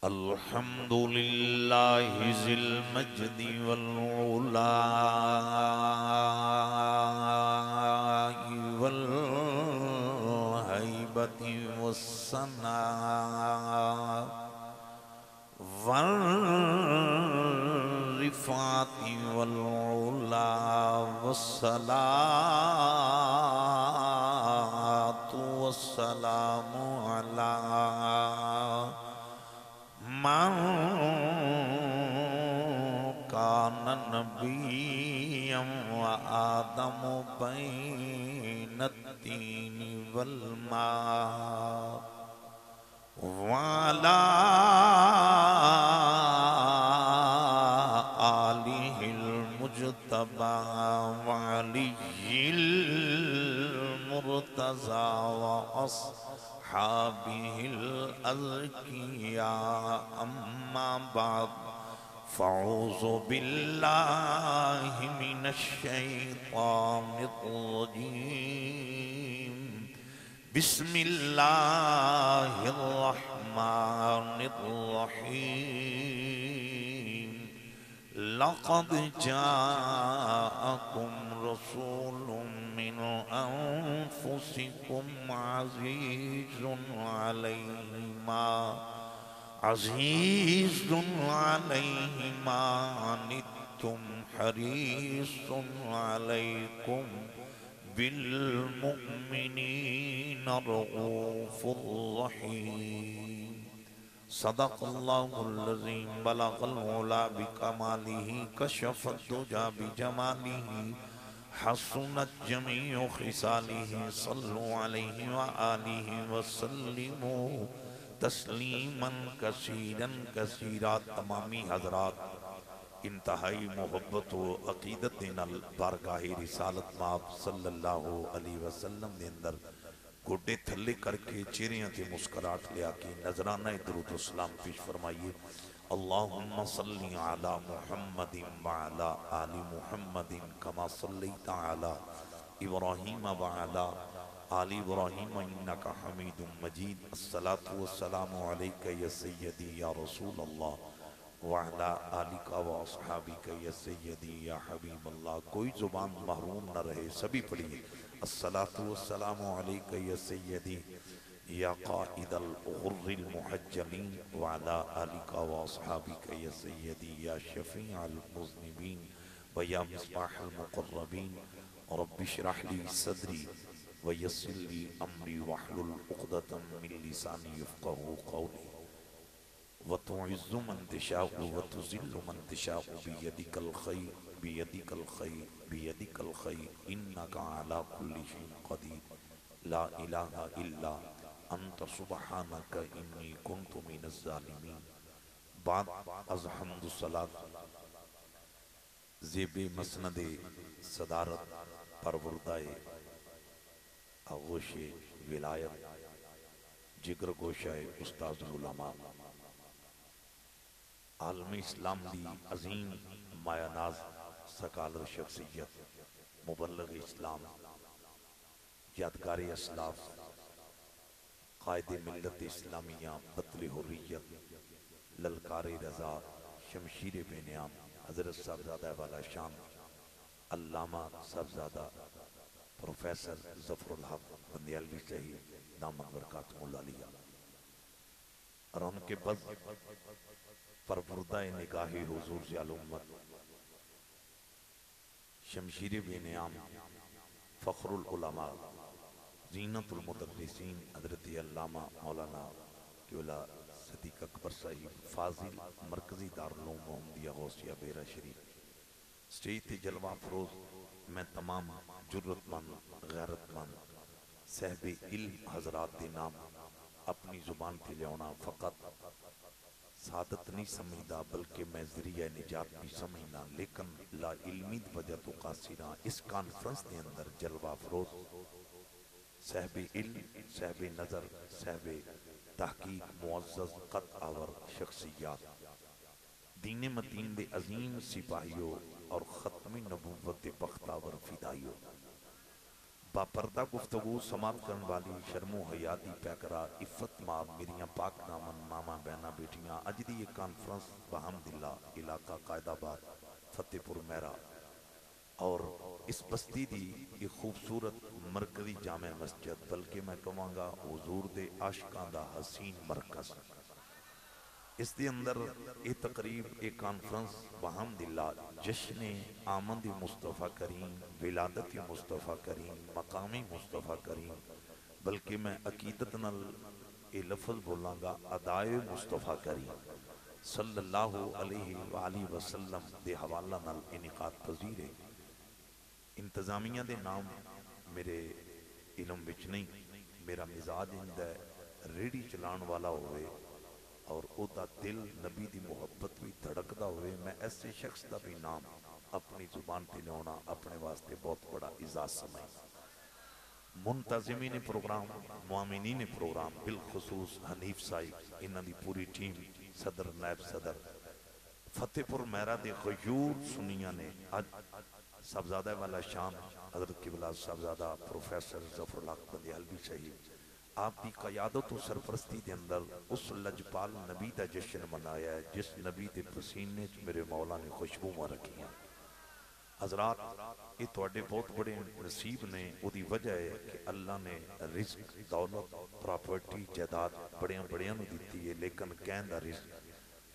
الحمد لله ذي المجد والعلاء والهيبة والثناء والرفعة والعلا والصلاة والسلام على من كان نبيا وآدم بين التين والماء وعلى آله المجتبى وعلي المرتضى وأصحابه الأزكياء أما بعد فأعوذ بالله من الشيطان الرجيم بسم الله الرحمن الرحيم لقد جاءكم رسول من أنفسكم عزيز عليه ما عنتم حريص عليكم بالمؤمنين رؤوف رحيم صدق الله الذي بلغ العلا بكماله كشف الدجى بجماله حسنت جميع خصاله صلوا عليه وآله وسلموا تسلیما کثیرا کثیرا. تمامی حضرات انتہائی محبت و عقیدت نال بارگاہ رسالت مآب صلی اللہ علیہ وسلم دے اندر گوڑے تھلے کر کے چہریاں تے مسکراہٹ لیا کے نذرانہ درود و سلام پیش فرمائیے. اللہم صلی علی محمد وعلی آل محمد کما صلیت علی ابراہیم وعلی آل ابراہیم انکا حمید مجید. الصلاة والسلام علیکہ یا سیدی یا رسول اللہ وعلا آلکہ و اصحابکہ یا سیدی یا حبیب اللہ. کوئی زبان محروم نہ رہے، سبھی پڑھیے. الصلاة والسلام علیکہ یا سیدی یا قائد الغر المحجلین وعلا آلکہ و اصحابکہ یا سیدی یا شفیع المذنبین و یا مصباح المقربین. رب اشرح لی صدری وَيَسِّرْ لِي أَمْرِي وَاحْلُلْ عُقْدَةً مِّن لِّسَانِي يَفْقَهُوا قَوْلِي وَتُعِزُّ مَن تَشَاءُ وَتُذِلُّ مَن تَشَاءُ بِيَدِكَ الْخَيْرُ بِيَدِكَ الْخَيْرُ بِيَدِكَ الْخَيْرُ إِنَّكَ عَلَى كُلِّ شَيْءٍ قَدِيرٌ لَا إِلَهَ إِلَّا أَنْتَ سُبْحَانَكَ إِنِّي كُنْتُ مِنَ الظَّالِمِينَ. بعد از حمد و صلاۃ زیب مسند صدارت پروردائے آغوش ولایت جگر گوشہ استاذ العلماء عالم اسلام دی عظیم مایہ ناز سکالر شخصیت مبلغ اسلام یادگار اسلاف قائد ملت اسلامیہ بطل حریت للکار رضا شمشیر بے نعام حضرت صاحبزادہ والا شان علامہ صاحبزادہ پروفیسر ظفر الحق بندیالوی صحیح دامت برکاتہ اللہ علیہ اور ان کے بعد پروردہ نگاہ حضور زیال امت شمشیر بے نعام فخر العلماء زینت المدرسین حضرت علامہ مولانا کیولا صدیق اکبر صاحب فاضل مرکزی دارالعلوم محمدیہ غوثیہ بیرہ شریف سٹیج تے جلوہ فروز. میں تمام جرت مند غیرت مند صحب علم حضرات دے نام اپنی زبان پہ لیونا فقط سعادت نہیں سمجھدا بلکہ میں ذریعہ نجات بھی سمجھنا. لیکن لا علمی وجہ تو قاصرہ اس کانفرنس دے اندر جلوہ فروز صحب علم، صحب نظر، صحب تحقیق معزز قد آور شخصیات دین متین دے عظیم سپاہیوں اور ختم نبوت بختاور فدائیوں باپردہ گفتگو سماعت کرن والی شرم و حیا دی پیکرا عفت ماب میریاں پاک دامن ماما بہنا بیٹیاں اج دی یہ کانفرنس بحمداللہ علاقہ قائد آباد فتح پور میرا اور اس بستی دی یہ خوبصورت مرکزی جامع مسجد بلکہ میں کہوں گا حضور دے عاشقاں دا حسین مرکز اس دے اندر یہ تقریب ایک کانفرنس بحمداللہ جشن آمد مصطفیٰ کریم ولادت مصطفیٰ کریم مقامی مصطفیٰ کریم بلکہ میں عقیدت نال یہ لفظ بولاں گا ادائے مصطفیٰ کریم صلی اللہ علیہ وآلہ وسلم دے حوالہ نال انعقاد پذیر ہے۔ انتظامیہ دے نام میرے علم وچ نہیں، میرا مزاج اندہ ریڑی چلان والا ہوئے اور او دا دل نبی دی محبت بھی دھڑکدا ہوئے، میں ایسے شخص دا بھی نام اپنی زبان پہ لیونا اپنے واسطے بہت بڑا اعزاز سمجھ۔ منتظمین پروگرام، معامنین پروگرام، بالخصوص حنیف صاحب، انہاں دی پوری ٹیم، صدر نائب صدر فتح پور میرا دے غیور سنیاں نے آج صاحبزادہ والا شان حضرت قبلہ صاحبزادہ پروفیسر ظفر اللہ بندی حلبی صاحب آپ دی قیادت و سرپرستی دے اندر اس لجپال نبی دا جشن منایا ہے جس نبی دے پسینے میرے مولا نے خوشبو میں رکھی ہیں۔ حضرات یہ توڑے بہت بڑے نصیب نے وہ دی وجہ ہے کہ اللہ نے رزق دولت پراپرٹی جائیداد بڑیاں بڑیاں نو دیتی ہے، لیکن کہن دا رزق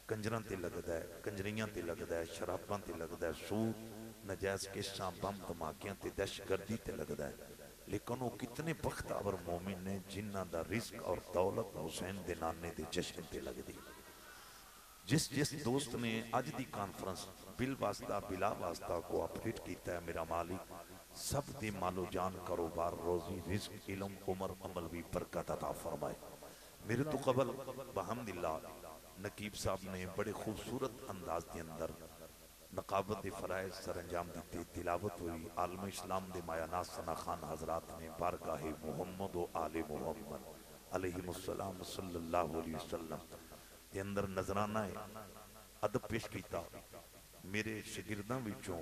کنجراں تے لگدا ہے، کنجریاں تے لگدا ہے، شراباں تے لگدا ہے، سود نجائز کیساں بم دھماکیاں تے دہشت گردی تے لگدا ہے، لیکن وہ کتنے بختور مومن نے جنہ دا رزق اور دولت حسین دے نانے دے جشن تے لگ دی۔ جس دوست نے آج دی کانفرنس بل واسطہ بلا واسطہ کو اپریٹ کیتا ہے میرا مالک سب دے مالو جان کاروبار روزی رزق علم عمر عمل بھی برکت عطا فرمائے۔ میرے تو قبل بحمداللہ نقیب صاحب نے بڑے خوبصورت انداز دے اندر نقابت دے فرائض سر انجام دیتے تلاوت ہوئی، عالم اسلام دے مایا ناز ثنا خان حضرات نے بارگاہ محمد و آل محمد علیہ السلام صلی اللہ علیہ وسلم دے اندر نظرانہ ادب پیش کیتا۔ میرے شگرداں وچوں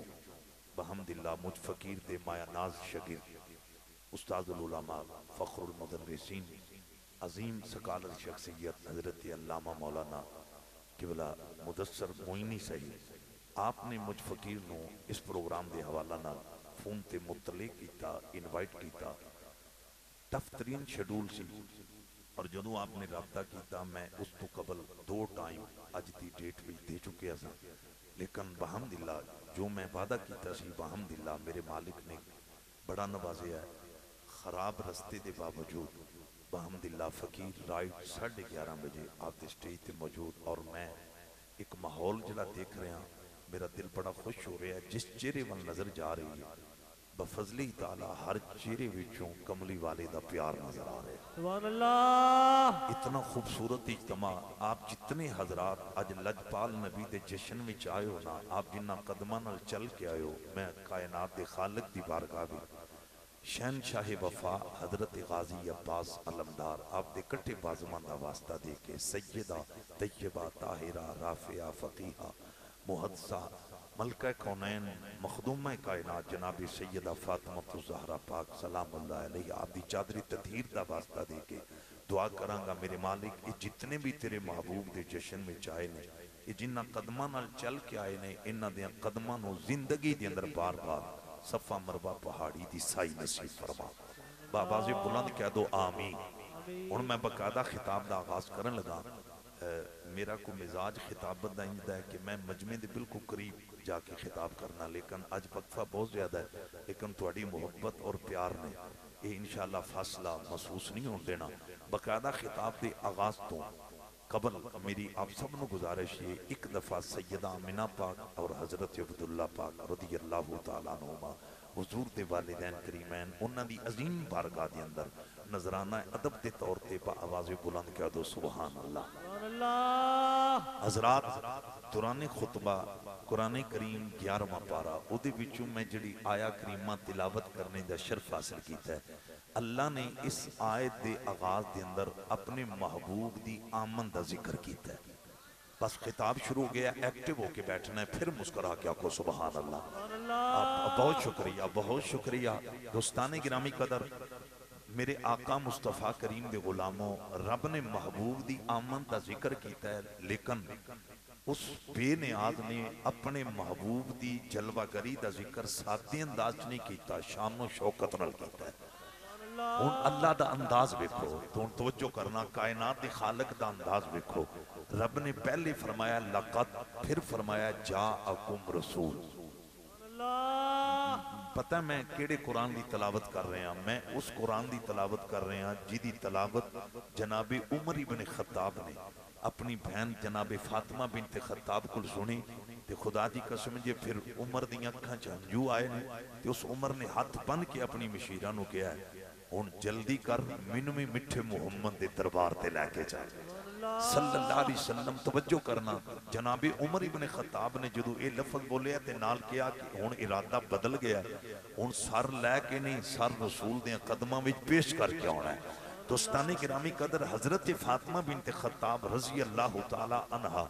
بحمداللہ مجھ فقیر دے مایا ناز شگرد استاد العلماء فخر المدرسین عظیم سکالر شخصیت حضرت علامہ مولانا قبلہ مدثر معینی صحیح آپ نے مجھ فقیر نو اس پروگرام دے حوالہ نال فون تے مطلع کیتا انوائٹ کیتا ٹف ترین شیڈول سی اور جدوں آپ نے رابطہ کیتا میں اس تو قبل 2 ٹائم اج دی ڈیٹ بھی دے چکے ہیں لیکن بحمداللہ جو میں وعدہ کیتا سی بحمداللہ میرے مالک نے بڑا نوازیا ہے۔ خراب رستے دے باوجود بحمداللہ فقیر رائٹ 11:30 بجے آپ دے سٹیج تے موجود اور میں ایک ماحول جڑا دیکھ رہے ہیں میرا دل بڑا خوش ہو رہا ہے جس چہرے وال نظر جا رہی ہے بفضلی تعالی ہر چہرے وچوں کملی والے دا پیار نظر آ رہا ہے۔ سبحان اللہ۔ اتنا خوبصورت اجتماع آپ جتنے حضرات آج لجپال نبی دے جشن وچ آئے ہو نا آپ جنہ قدمہ نال چل کے آئے ہو میں کائنات دے خالق دی بارگاہ بھی شہنشاہ وفا حضرت غازی عباس علمدار آپ دے کٹے بازمان دا واسطہ دے کے سیدہ طیبہ طاہرہ رافعہ فقیہہ محدثہ ملکہ کونین مخدومہ کائنات جناب سیدہ فاطمہ الزہرا پاک سلام اللہ علیہ آپ دی چادری تطہیر دا واسطہ دے کے دعا کرانگا میرے مالک یہ جتنے بھی تیرے محبوب دے جشن میں چاہے نے یہ جنہ قدمہ نال چل کے آئے نے انہ دے قدمہ نو زندگی دے اندر بار بار صفہ مربع پہاڑی دی سائی نصیب فرما باباز بلند کہہ دو آمین۔ ان میں بقادہ خطاب دا آغاز کرن لگا میرا کو مزاج خطابت دا انجدہ ہے کہ میں مجمع دے بالکل قریب جا کے خطاب کرنا لیکن آج وقفہ بہت زیادہ ہے لیکن تھوڑی محبت اور پیار نے یہ انشاءاللہ فاصلہ محسوس نہیں ہون دینا۔ بقادہ خطاب دے آغاز تو قبل میری آپ سب نو گزارش ہے ایک دفعہ سیدہ آمنہ پاک اور حضرت عبداللہ پاک رضی اللہ تعالیٰ عنہما حضور دے والدین کریمین انہاں دی عظیم بارگاہ دے اندر نظرانہ ادب دے طور تے با آواز بلند کہہ دو سبحان اللہ۔ سبحان اللہ۔ حضرات دوران خطبہ قرآن کریم 11واں پارہ او دے وچوں میں جڑی آیا کریمہ تلاوت کرنے دا شرف حاصل کیتا ہے اللہ نے اس آیت دے آغاز دے اندر اپنے محبوب دی آمن دا ذکر کیتا ہے۔ بس خطاب شروع گیا، ایکٹیو ہو کے بیٹھنا ہے، پھر مسکرا کے آقا سبحان اللہ۔ بہت شکریہ، بہت شکریہ دوستان گرامی قدر، میرے آقا مصطفیٰ کریم دے غلاموں، رب نے محبوب دی آمد دا ذکر کیتا ہے، لیکن اس بے نیاز نے اپنے محبوب دی جلوہ گری دا ذکر سادے انداز نہیں کیتا، شان و شوکت نال کیتا ہے۔ ان اللہ دا انداز دیکھو، تو توجہ کرنا، کائنات دی خالق دا انداز دیکھو۔ رب نے پہلے فرمایا لقد، پھر فرمایا جاءکم رسول۔ پتہ میں کیڑے قرآن دی تلاوت کر رہے ہیں؟ میں اس قرآن دی تلاوت کر رہے ہیں جی دی تلاوت جناب عمر ابن خطاب نے اپنی بہن جناب فاطمہ بنت خطاب کو سنی تے خدا دی قسم جے پھر عمر دی اکھاں چنجو آئے نے تے اس عمر نے ہاتھ بن کے اپنی مشیرہ نو کیا ہے ہن جلدی کر مینوں بھی میٹھے محمد دے دربار تے لے کے جا صلی اللہ علیہ وسلم۔ توجہ کرنا، جناب عمر ابن خطاب نے جدو اے لفظ بولے تے نال کیا کہ ہن ارادہ بدل گیا، ہن سر لے کے نہیں، سر رسول دے قدماں وچ پیش کر کے آنا ہے۔ دوستان گرامی قدر، حضرت فاطمہ بنت خطاب رضی اللہ تعالی عنہ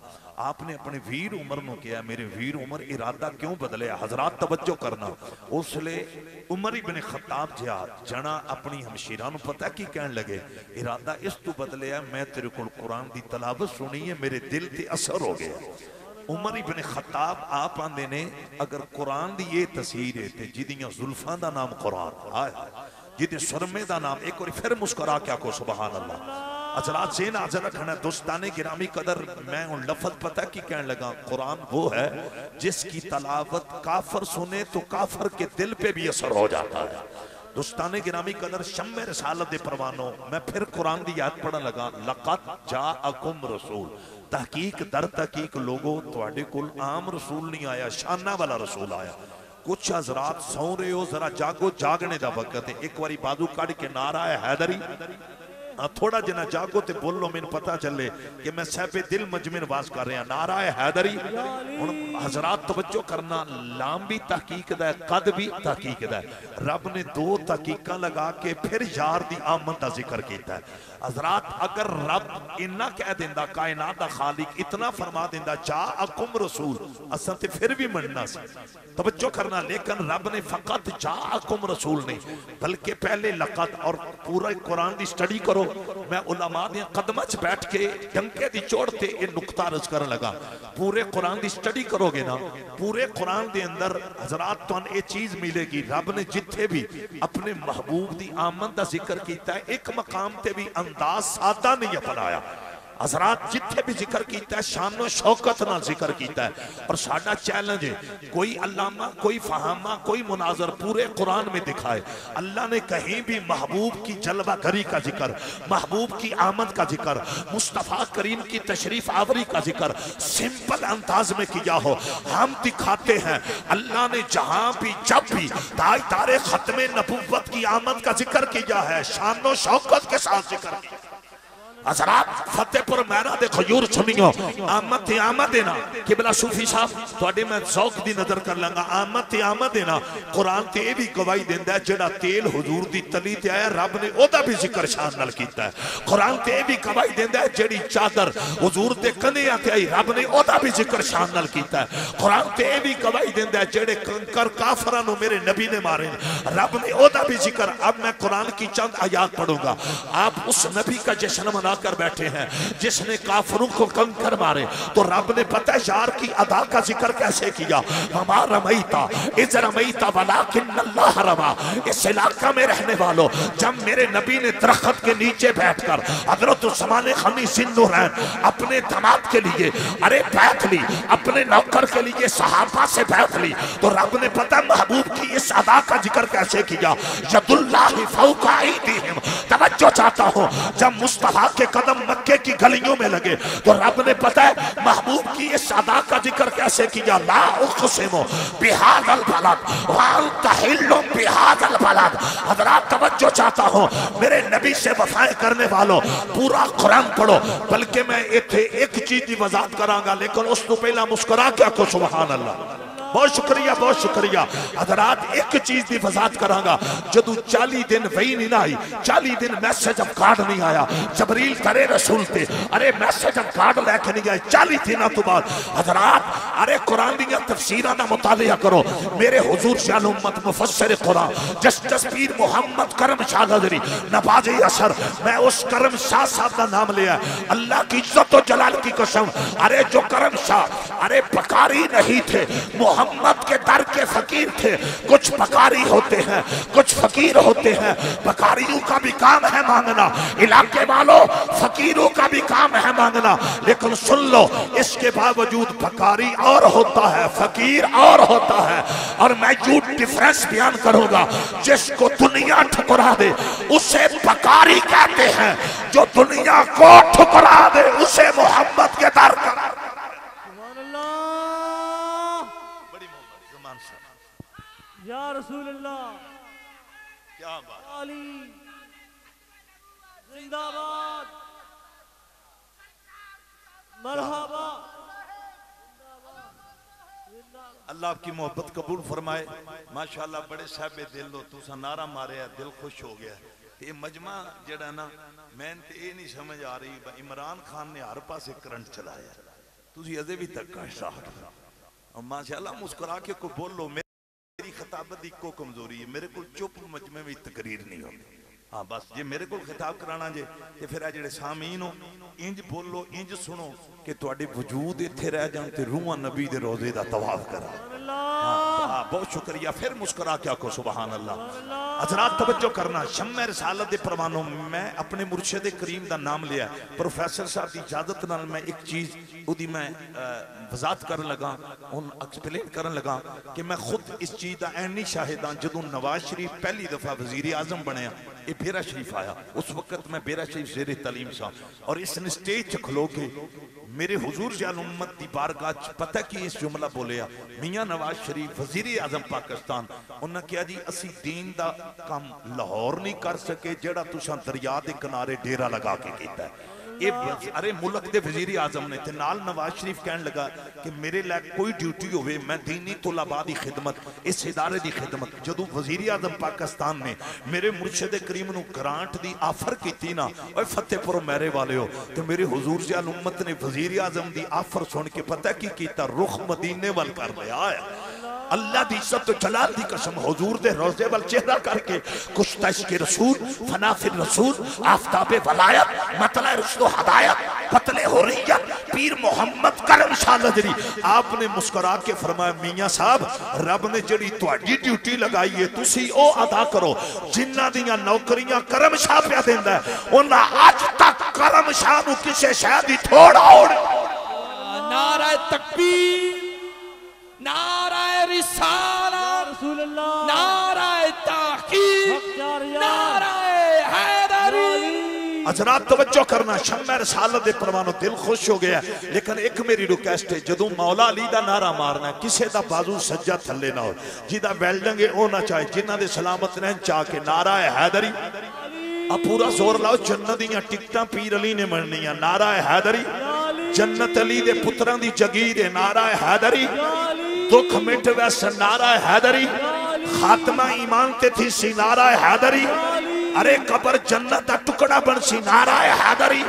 آپ نے اپنے ویر عمر نو کیا، میرے ویر عمر ارادہ کیوں بدلے؟ حضرات توجہ کرنا، اس لئے عمر ابن خطاب جنا اپنی ہمشیرہ نو پتہ کی کہن لگے ارادہ اس تو بدلے ہے، میں تیرے کو قرآن دی تلاوت سنی ہے، میرے دل تے اثر ہو گیا۔ عمر ابن خطاب آپ آندے نے اگر قرآن دی یہ تصویر ہے تے جدیاں زلفان دا نام قرآن آئے جدی سرمے دا نام، ایک اور پھر مسکرا کیا کو سبحان اللہ۔ حضرات سے ناظر رکھنا ہے دوستان گرامی قدر، میں ان لفظ پتہ کی کہنے لگا، قرآن وہ ہے جس کی تلاوت کافر سنے تو کافر کے دل پہ بھی اثر ہو جاتا ہے۔ دوستان گرامی قدر، شمع رسالت دے پروانوں، میں پھر قرآن دی آیت پڑھا لگا، لقد جاءکم رسول، تحقیق در تحقیق لوگوں تواڈے کول عام رسول نہیں آیا، شانہ والا رسول آیا۔ کچھ حضرات سو رہے ہو، ذرا جاگو، جاگنے دا وقت ہے، ایک واری بازو کاڑ کے نعرہ ہے حیدری، تھوڑا جنہ جاگو تے بولو میں پتہ چلے کہ میں سہپے دل مجمن واز کر رہے ہیں، نعرہ ہے حیدری۔ حضرات توجہ کرنا، لام بھی تحقیق دا ہے، قد بھی تحقیق دا ہے، رب نے دو تحقیقہ لگا کے پھر یار دی آمد دا ذکر کیتا ہے۔ حضرات اگر رب انہا کہہ دیندہ، کائنات دا خالق اتنا فرما دیندہ جاءکم رسول، اصلا تے پھر بھی مننا سی، توجہ کرنا، لیکن رب نے فقط جاءکم رسول نہیں بلکہ پہلے لقد، اور پورا قرآن دی سٹڈی کرو، میں علماء دیا قدمچ بیٹھ کے ڈنکے دی چوڑتے یہ نقطہ رض کرنے لگا، پورے قرآن دی سٹڈی کرو گے نا، پورے قرآن دے اندر حضرات تو یہ چیز ملے گی، رب نے جتھے بھی اپنے محبوب دی آمد دا ذکر کیتا ہے، ایک مقام تے بھی انداز سادہ نہیں اپنایا۔ حضرات جتھے بھی ذکر کیتا ہے شان و شوکت نہ ذکر کیتا ہے، اور ساڑھا چیلنج ہے کوئی علامہ، کوئی فہامہ، کوئی مناظر پورے قرآن میں دکھائے اللہ نے کہیں بھی محبوب کی جلوہ گری کا ذکر، محبوب کی آمد کا ذکر، مصطفیٰ کریم کی تشریف آوری کا ذکر سمپل انداز میں کیا ہو؟ ہم دکھاتے ہیں اللہ نے جہاں بھی جب بھی تاجدار ختم نبوت کی آمد کا ذکر کیا ہے، شان و شوکت کے ساتھ ذکر کیا۔ حضرات فتح پر میرا دے خیور سنیو، آمد تے آمد دینا، قبلہ صوفی صاحب توڑے میں ذوق دی نظر کر لنگا، آمد تے آمد دینا، قرآن تے بھی گواہی دیندہ ہے جڑا تیل حضور دی تلی تے آیا رب نے او دا بھی ذکر شان نل کیتا ہے، قرآن تے بھی گواہی دیندہ ہے جڑی چادر حضور دے کنے آتے آئی رب نے او دا بھی ذکر شان نل کیتا ہے، قرآن تے بھی گواہی دیندہ ہے جڑے کنکر کافرانو میرے نبی نے مارے رب نے او دا بھی ذکر۔ اب میں قرآن کی چند آیات پڑھوں گا، آپ اس نبی کا جشن منا کر بیٹھے ہیں جس نے کافروں کو کنکر مارے، تو رب نے پتہ یار کی ادا کا ذکر کیسے کیا، وما رمیتا اذ رمیتا ولکن اللہ رما۔ اس علاقہ میں رہنے والوں، جب میرے نبی نے درخت کے نیچے بیٹھ کر حضرت عثمان غنی ذوالنورین اپنے داماد کے لیے ارے بیعت لی، اپنے نوکر کے لیے صحابہ سے بیعت لی، تو رب نے پتہ محبوب کی اس ادا کا ذکر کیسے کیا، ید اللہ فوق ایدیہم۔ توجہ چاہتا ہوں جب مصطفیٰ کے قدم مکے کی گلیوں میں لگے تو رب نے پتہ ہے محبوب کی اس ادا کا ذکر کیسے کیا، لا اقسم بہذا البلد وانت حل بہذا البلد۔ حضرات توجہ چاہتا ہوں میرے نبی سے وفائیں کرنے والوں پورا قرآن پڑھو، بلکہ میں ایک چیز دی وضاحت کراں گا لیکن اس تو پہلا مسکرا کیا کو سبحان اللہ۔ بہت شکریہ بہت شکریہ حضرات ایک چیز دی وضاحت کراں گا جدو 40 دن وہی نہیں آئی 40 دن میسج اب کارڈ نہیں آیا جبریل کرے رسول تے ارے میسج اب کارڈ لے کے نہیں آئے 40 دنوں تو بعد حضرات ارے قرآن دیا تفسیرہ دا مطالعہ کرو میرے حضور شان امت مفسر قرآن جسٹس پیر محمد کرم شاہ غزری نباز اثر میں اس کرم شاہ صاحب دا نام لیا اللہ کی عزت و جلال کی قسم ارے جو کرم شاہ ارے پکاری نہیں تھے محمد کے در کے فقیر تھے کچھ پکاری ہوتے ہیں کچھ فقیر ہوتے ہیں پکاریوں کا بھی کام ہے مانگنا علاقے والوں فقیروں کا بھی کام ہے مانگنا لیکن سن لو اس کے باوجود پکاری اور ہوتا ہے فقیر اور ہوتا ہے اور میں جھوٹ ڈیفرنس بیان کروں گا جس کو دنیا ٹھکرا دے اسے پکاری کہتے ہیں جو دنیا کو ٹھکرا دے اسے محمد کے در کا سبحان اللہ بڑی محمد زمان صاحب یا رسول اللہ کیا بات علی زندہ باد مرحبا اللہ آپ کی محبت قبول فرمائے ماشاءاللہ بڑے صاحب دل ہو تو سا نعرہ مارے ہے دل خوش ہو گیا یہ مجمع جڑا نا میں تے یہ نہیں سمجھ آ رہی عمران خان نے ہر پاسے کرنٹ چلایا تسی ازے بھی تک کا شاہد اور ماشاءاللہ مسکرا کے کو بول لو میری خطابت دی کو کمزوری ہے میرے کو چپ مجمع میں تقریر نہیں ہوتی ہاں بس جی میرے کو خطاب کرانا جے کہ پھر جڑے سامعین ہو انج بولو انج سنو کہ تواڈے وجود ایتھے رہ جان تے روحاں نبی دے روزے دا طواف کرا بہت شکریہ پھر مسکرا کیا کو سبحان اللہ حضرات توجہ کرنا شمع رسالت دے پروانوں میں اپنے مرشد کریم دا نام لیا پروفیسر صاحب دی اجازت نال میں ایک چیز اودی میں وضاحت کرن لگا ان ایکسپلین کرن لگا کہ میں خود اس چیز دا اینی شاہداں جدوں نواز شریف پہلی دفعہ وزیر اعظم بنیا یہ بیرہ شریف آیا اس وقت میں بیرہ شریف زیر تعلیم سا اور اس نے سٹیج کھلو کے میرے حضور جان امت دی بارگاہ پتہ کی اس جملہ بولیا میاں نواز شریف وزیر اعظم پاکستان انہاں کیا جی اسی دین دا کام لاہور نہیں کر سکے جڑا تساں دریا دے کنارے ڈیرا لگا کے کیتا ہے ارے ملک دے وزیر اعظم نے تے نال نواز شریف کہن لگا کہ میرے لئے کوئی ڈیوٹی ہوئے میں دینی طلباء دی خدمت اس ادارے دی خدمت جدو وزیر اعظم پاکستان نے میرے مرشد کریم نو گرانٹ دی آفر کیتی نا اوے فتح پور میرے والے ہو تو میرے حضور جان امت نے وزیر اعظم دی آفر سن کے پتہ کی کیتا رخ مدینے وال کر لیا آیا اللہ دی عزت و جلال دی قسم حضور دے روزے وال چہرہ کر کے کشتہ عشق رسول فنا فی الرسول آفتاب ولایت مطلع رشد و ہدایت پتل حریت پیر محمد کرم شاہ غزری آپ نے مسکرا کے فرمایا میاں صاحب رب نے جڑی تواڈی ڈیوٹی لگائی ہے تسی او ادا کرو جنہ دیاں نوکریاں کرم شاہ پہ دیندا ہے انہاں آج تک کرم شاہ نو کسے شاہ دی تھوڑا اور نعرہ تکبیر نعرہ رسالت نعرہ تحقیق نعرہ حیدری حضرات توجہ کرنا شمع رسالت دے پروانوں دل خوش ہو گیا لیکن ایک میری ریکویسٹ ہے جدوں مولا علی دا نعرہ مارنا ہے کسے دا بازو سجا تھلے نہ ہو جیدہ ویلڈنگ ہے ہونا چاہے جنہ دے سلامت رہن چاہ کے نعرہ حیدری اب پورا زور لاؤ جنت دیاں ٹکٹاں پیر علی نے مرنی ہیں نعرہ حیدری جنت علی دے پتران دی جگیر ہے نعرہ حیدری دکھ مٹ ویسا نعرہ حیدری خاتمہ ایمان تے تھی سی نعرہ حیدری ارے قبر جنت ٹکڑا بن سی نعرہ حیدری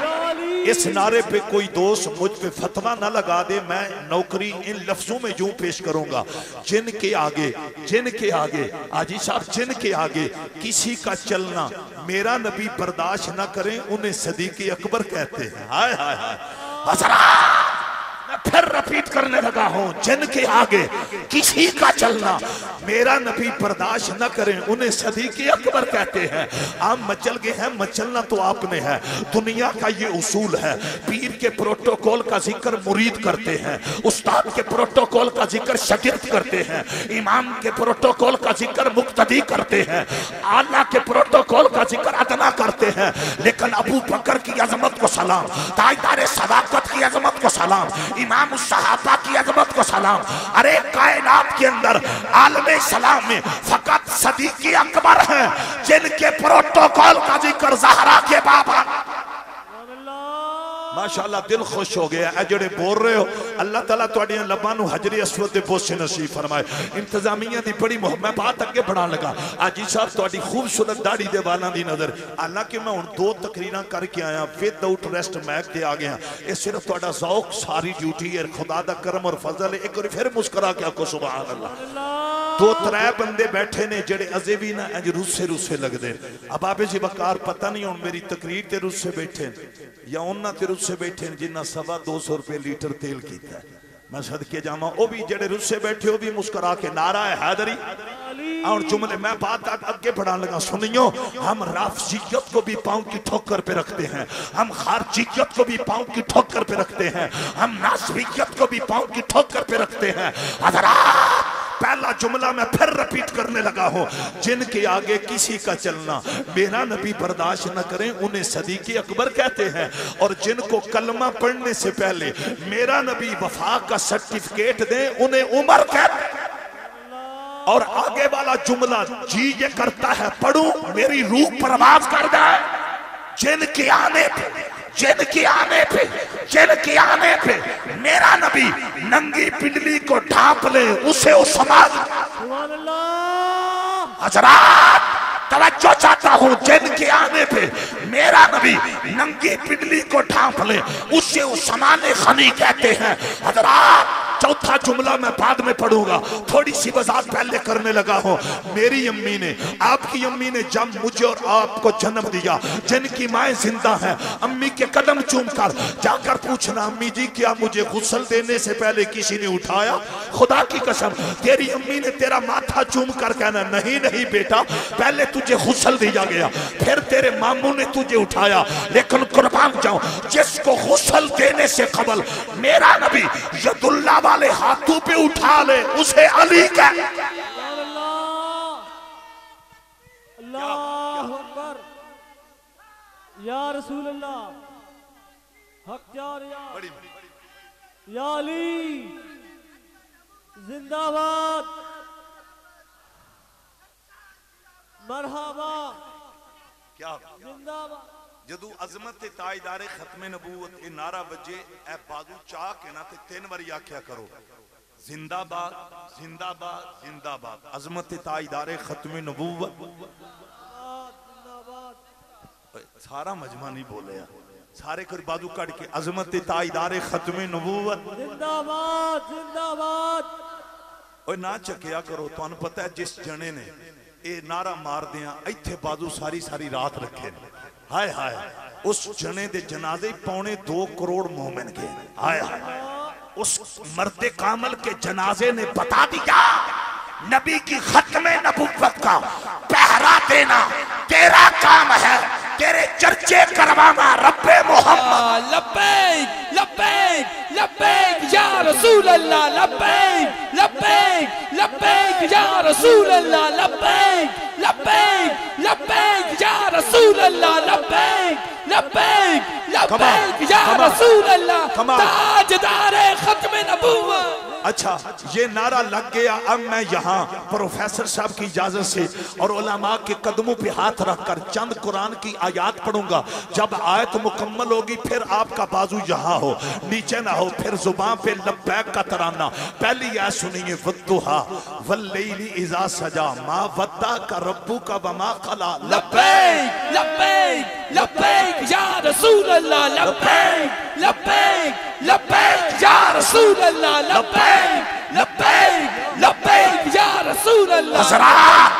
اس نعرے پہ کوئی دوست مجھ پہ فتوہ نہ لگا دے میں نوکری ان لفظوں میں یوں پیش کروں گا جن کے آگے آجی صاحب جن کے آگے کسی کا چلنا میرا نبی برداشت نہ کریں انہیں صدیق اکبر کہتے ہیں ہائے ہائے ہائے حضرات میں پھر رپیٹ کرنے لگا ہوں جن کے آگے کسی کا چلنا میرا نبی برداشت نہ کریں انہیں صدیق اکبر کہتے ہیں آپ مچل گئے ہیں مچلنا تو آپ نے ہے دنیا کا یہ اصول ہے پیر کے پروٹوکول کا ذکر مرید کرتے ہیں استاد کے پروٹوکول کا ذکر شاگرد کرتے ہیں امام کے پروٹوکول کا ذکر مقتدی کرتے ہیں آلہ کے پروٹوکول کا ذکر ادنا کرتے ہیں لیکن ابو بکر کی عظمت کو سلام تاجدار صداقت کی عظمت کو سلام امام الصحابہ کی عظمت کو سلام ارے کائنات کے اندر عالم اسلام میں فقط صدیق اکبر ہیں جن کے پروٹوکول کا ذکر زہرا کے بابا ماشاءاللہ دل خوش ہو گیا. اے جڑے بول رہے ہو اللہ تعالیٰ تواڈیاں لباں نو حجر اسود دے بوسے نصیب فرمائے. انتظامیہ دی بڑی میں بات اگے بڑھا لگا. آجی صاحب تواڈی خوبصورت داڑھی دے والاں دی نظر حالانکہ میں ہن 2 تقریراں کر کے آیا ود آؤٹ ریسٹ میک تے آ گیا. اے صرف تواڈا ذوق ساری ڈیوٹی ہے. خدا دا کرم اور فضل ہے. ایک اور پھر مسکرا کے آکو سبحان اللہ. 2-3 بندے بیٹھے نے جڑے ازے بھی نہ انج روسے لگ دے. اب آپ جی بکار پتہ نہیں ہوں میری تقریر تے روسے بیٹھے یا انہاں تے روسے بیٹھے جنہ 250 روپے لیٹر تیل کیتا ہے. میں صدقے جاما وہ بھی جڑے روسے بیٹھے وہ بھی مسکرا کے نعرہ حیدری اور جملے. میں بات آگے بڑھا لگا. سنیو ہم رافضیت کو بھی پاؤں کی ٹھوکر پہ رکھتے ہیں, ہم خارجیت کو بھی پاؤں کی ٹھوکر پہ رکھتے ہیں, ہم ناصبیت کو بھی پاؤں کی ٹھوکر پہ رکھتے ہیں. حضرات پہلا جملہ میں پھر رپیٹ کرنے لگا ہوں. جن کے آگے کسی کا چلنا میرا نبی برداشت نہ کریں انہیں صدیق اکبر کہتے ہیں, اور جن کو کلمہ پڑھنے سے پہلے میرا نبی وفا کا سرٹیفکیٹ دیں انہیں عمر کہتے ہیں. اور آگے والا جملہ جی یہ کرتا ہے پڑھوں میری روح پرواز کر جائے. جن کے آنے پہ میرا نبی ننگی پنڈلی کو ڈھانپ لے اسے سماج. سبحان اللہ. حضرات توجہ چاہتا ہوں. جن کے آنے پہ میرا نبی ننگی پنڈلی کو ڈھانپ لے اسے سمان خنی کہتے ہیں. حضرات چوتھا جملہ میں بعد میں پڑھوں گا, تھوڑی سی وضاحت پہلے کرنے لگا ہوں. میری امی نے آپ کی امی نے جب مجھے اور آپ کو جنم دیا, جن کی مائیں زندہ ہیں امی کے قدم چوم کر جا کر پوچھنا امی جی کیا مجھے غسل دینے سے پہلے کسی نے اٹھایا؟ خدا کی قسم تیری امی نے تیرا ماتھا چوم کر کہنا نہیں بیٹا پہلے تجھے غسل دیا گیا پھر تیرے ماموں نے تجھے اٹھایا. لیکن قربان جاؤں جس کو غسل دینے سے قبل میرا نبی ید اللہ والے ہاتھوں پہ اٹھا لے اسے علی کہہ. اللہ اکبر. یا رسول اللہ حق یا علی زندہ باد مرحبا کیا زندہ باد. جدو عظمت تاجدار ختم نبوت کے نعرہ وجے اے بازو چاہ کے نا تے 3 باری آکھیا کرو زندہ باد زندہ باد زندہ باد. عظمت تاجدار ختم نبوت سارا مجمع نہیں بولے سارے کر بازو کٹ کے عظمت تاجدار ختم نبوت زندہ باد زندہ باد. اوہ نہ چکیا کرو تو انہوں پتہ ہے جس جنے نے اے نعرہ مار دیاں ایتھے بازو ساری رات رکھے ہائے ہائے اس جنے دے جنازے 2.25 کروڑ مومن کے ہائے ہائے اس مرد کامل کے جنازے نے بتا دیا نبی کی ختم نبوت کا پہرا دینا تیرا کام ہے تیرے چرچے کروانا رب محمد. لبیک لبیک لبیک یا رسول اللہ لبیک لبیک لبیک یا رسول اللہ لبیک لبیک لبیک یا رسول اللہ لبیک لبیک لبیک یا رسول اللہ تاجدار ختم نبوت. اچھا یہ نعرہ لگ گیا. اب میں یہاں پروفیسر صاحب کی اجازت سے اور علماء کے قدموں پہ ہاتھ رکھ کر چند قرآن کی آیات پڑھوں گا. جب آیت مکمل ہوگی پھر آپ کا بازو یہاں ہو نیچے نہ ہو پھر زبان پہ لبیک کا ترانہ. پہلی آیت سنیے والضحیٰ واللیل اذا سجا ما ودعک ربک وما قلی. لبیک لبیک لبیک یا رسول اللہ لبیک لبیک لبیک یا رسول اللہ لبیک لبیک لبیک یا رسول اللہ. حضرات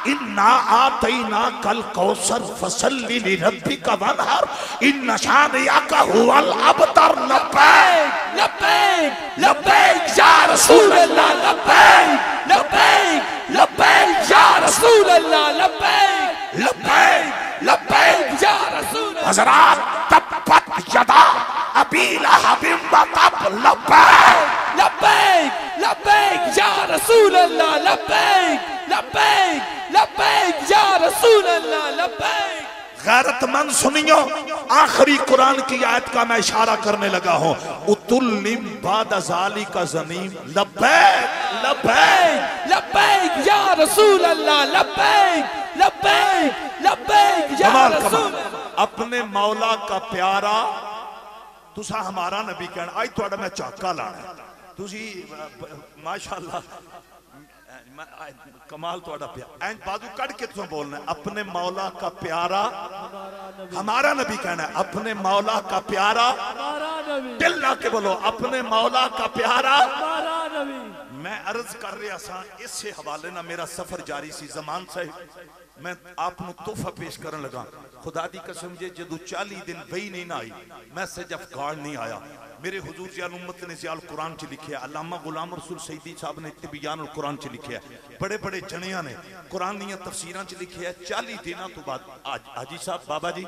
اِنَّا آتَيْنَاكَ الْكَوْثَرَ فَصَلِّ لِرَبِّكَ وَانْحَرْ إِنَّ شَانِئَكَ هُوَ الْأَبْتَرُ. لبیک لبیک لبیک یا رسول اللہ لبیک لبیک لبیک یا رسول اللہ لبیک لبیک لبیک یا رسول اللہ. حضرات تبت یدا ابی لہب وتب. لبیک لبیک لبیک یا رسول اللہ لبیک لبیک لبیک یا رسول اللہ لبیک. غیرت مند سنیو آخری قرآن کی آیت کا میں اشارہ کرنے لگا ہوں. اتلم بعد ذالک زنیم. لبیک لبیک لبیک یا رسول اللہ لبیک لبیک لبیک یا رسول اللہ. اپنے مولا کا پیارا تسا ہمارا نبی کہنا آج توڑا میں چاکا لانا تسی ماشاءاللہ کمال توڑا پیارا این بازو کٹ کے تسا بولنا ہے اپنے مولا کا پیارا ہمارا نبی کہنا ہے اپنے مولا کا پیارا دل لا کے بولو اپنے مولا کا پیارا میں عرض کر رہا سا اس سے حوالے نہ میرا سفر جاری سی زمان صاحب میں آپ نو تحفہ پیش کرن لگا خدا دی قسم جدو 40 دن وہی نہیں نہ آئی میسج افغان نہیں آیا میرے حضور زیال امت نے زیال قرآن چ لکھے علامہ غلام رسول سیدی صاحب نے تبیان القرآن چ لکھے بڑے بڑے جنیاں نے قرآن دیا تفسیران چ لکھے 40 دنوں تو بعد حاجی صاحب بابا جی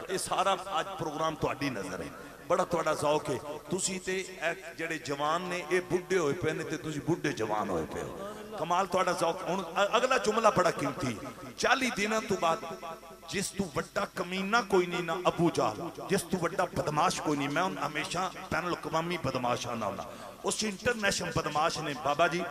یہ سارا آج پروگرام تہاڈی نظر ہے بڑا توڑا ذوق ہے تسی تے جڑے جوان نے اے بڈھے ہوئے پے نے تے تسی بڈھے جوان ہوئے پے کمال توڑا ذوق اگلا جملہ بڑا قیمتی 40 دنوں تو بعد جس تو وڈا کمینہ کوئی نہیں نہ ابو جہل جس تو وڈا بدماش کوئی نہیں میں ان ہمیشہ بین الاقوامی بدماش آنا ہونا اس انٹرنیشنل بدماش نے بابا جی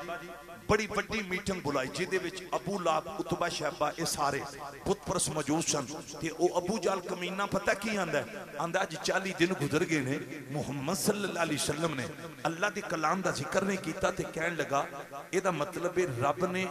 بڑی بڑی میٹنگ بلائی جیدے وچ ابو لاب اتبا شہبہ اے سارے بت پرس موجود سن تے او ابو جال کمینہ پتہ کی آندہ ہے آندہ جی 40 دن گزر گئے نے محمد صلی اللہ علیہ وسلم نے اللہ دی کلام دا ذکر نہیں کیتا تے کہن لگا اے دا مطلب رب نے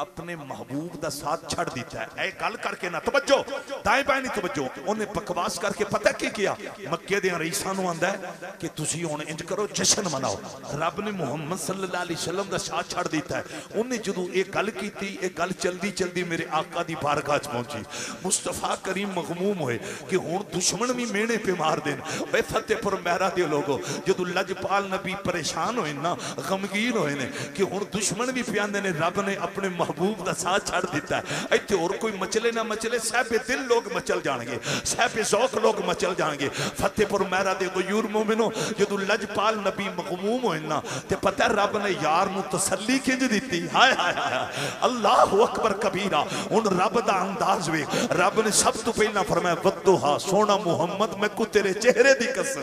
اپنے محبوب دا ساتھ چھڑ دیتا ہے اے گل کر کے نہ توجہ دائیں بائیں نہیں توجہ انہیں بکواس کر کے پتہ کی کیا مکہ دے رئیسانو آندہ ہے کہ تسی انہیں انج کرو جشن مناؤ رب نے محمد صلی اللہ علیہ وسلم دا ساتھ چھڑ دیتا ہے انہیں جدو ایک گل کی تھی ایک گل چلدی میرے آقا دی بارگاہ پہنچی مصطفیٰ کریم مغموم ہوئے کہ ہون دشمن بھی مینے پہ مار دین اے فتح پر مہرہ دے لوگو جدو لجپال نبی پریشان ہوئے نا غمگین ہوئے نے کہ ہون دشمن بھی پیاندے نے رب نے اپنے محبوب دا ساتھ چھڑ دیتا ہے ایتے اور کوئی مچلے نہ مچلے صاحب دل لوگ مچل جانگے صاحب ذوق لوگ مچل جانگے فتح پر مہرہ دے غیور مومنوں جدو لجپال نبی مغموم ہوئے نا تے پتہ رب نے یار نو تسلی کھنج دیتی ہائے ہائے ہائے اللہ اکبر کبیرہ ان رب دا انداز وے رب نے سب تو پہلا فرمایا ودوہا سونا محمد میں کو تیرے چہرے دی قسم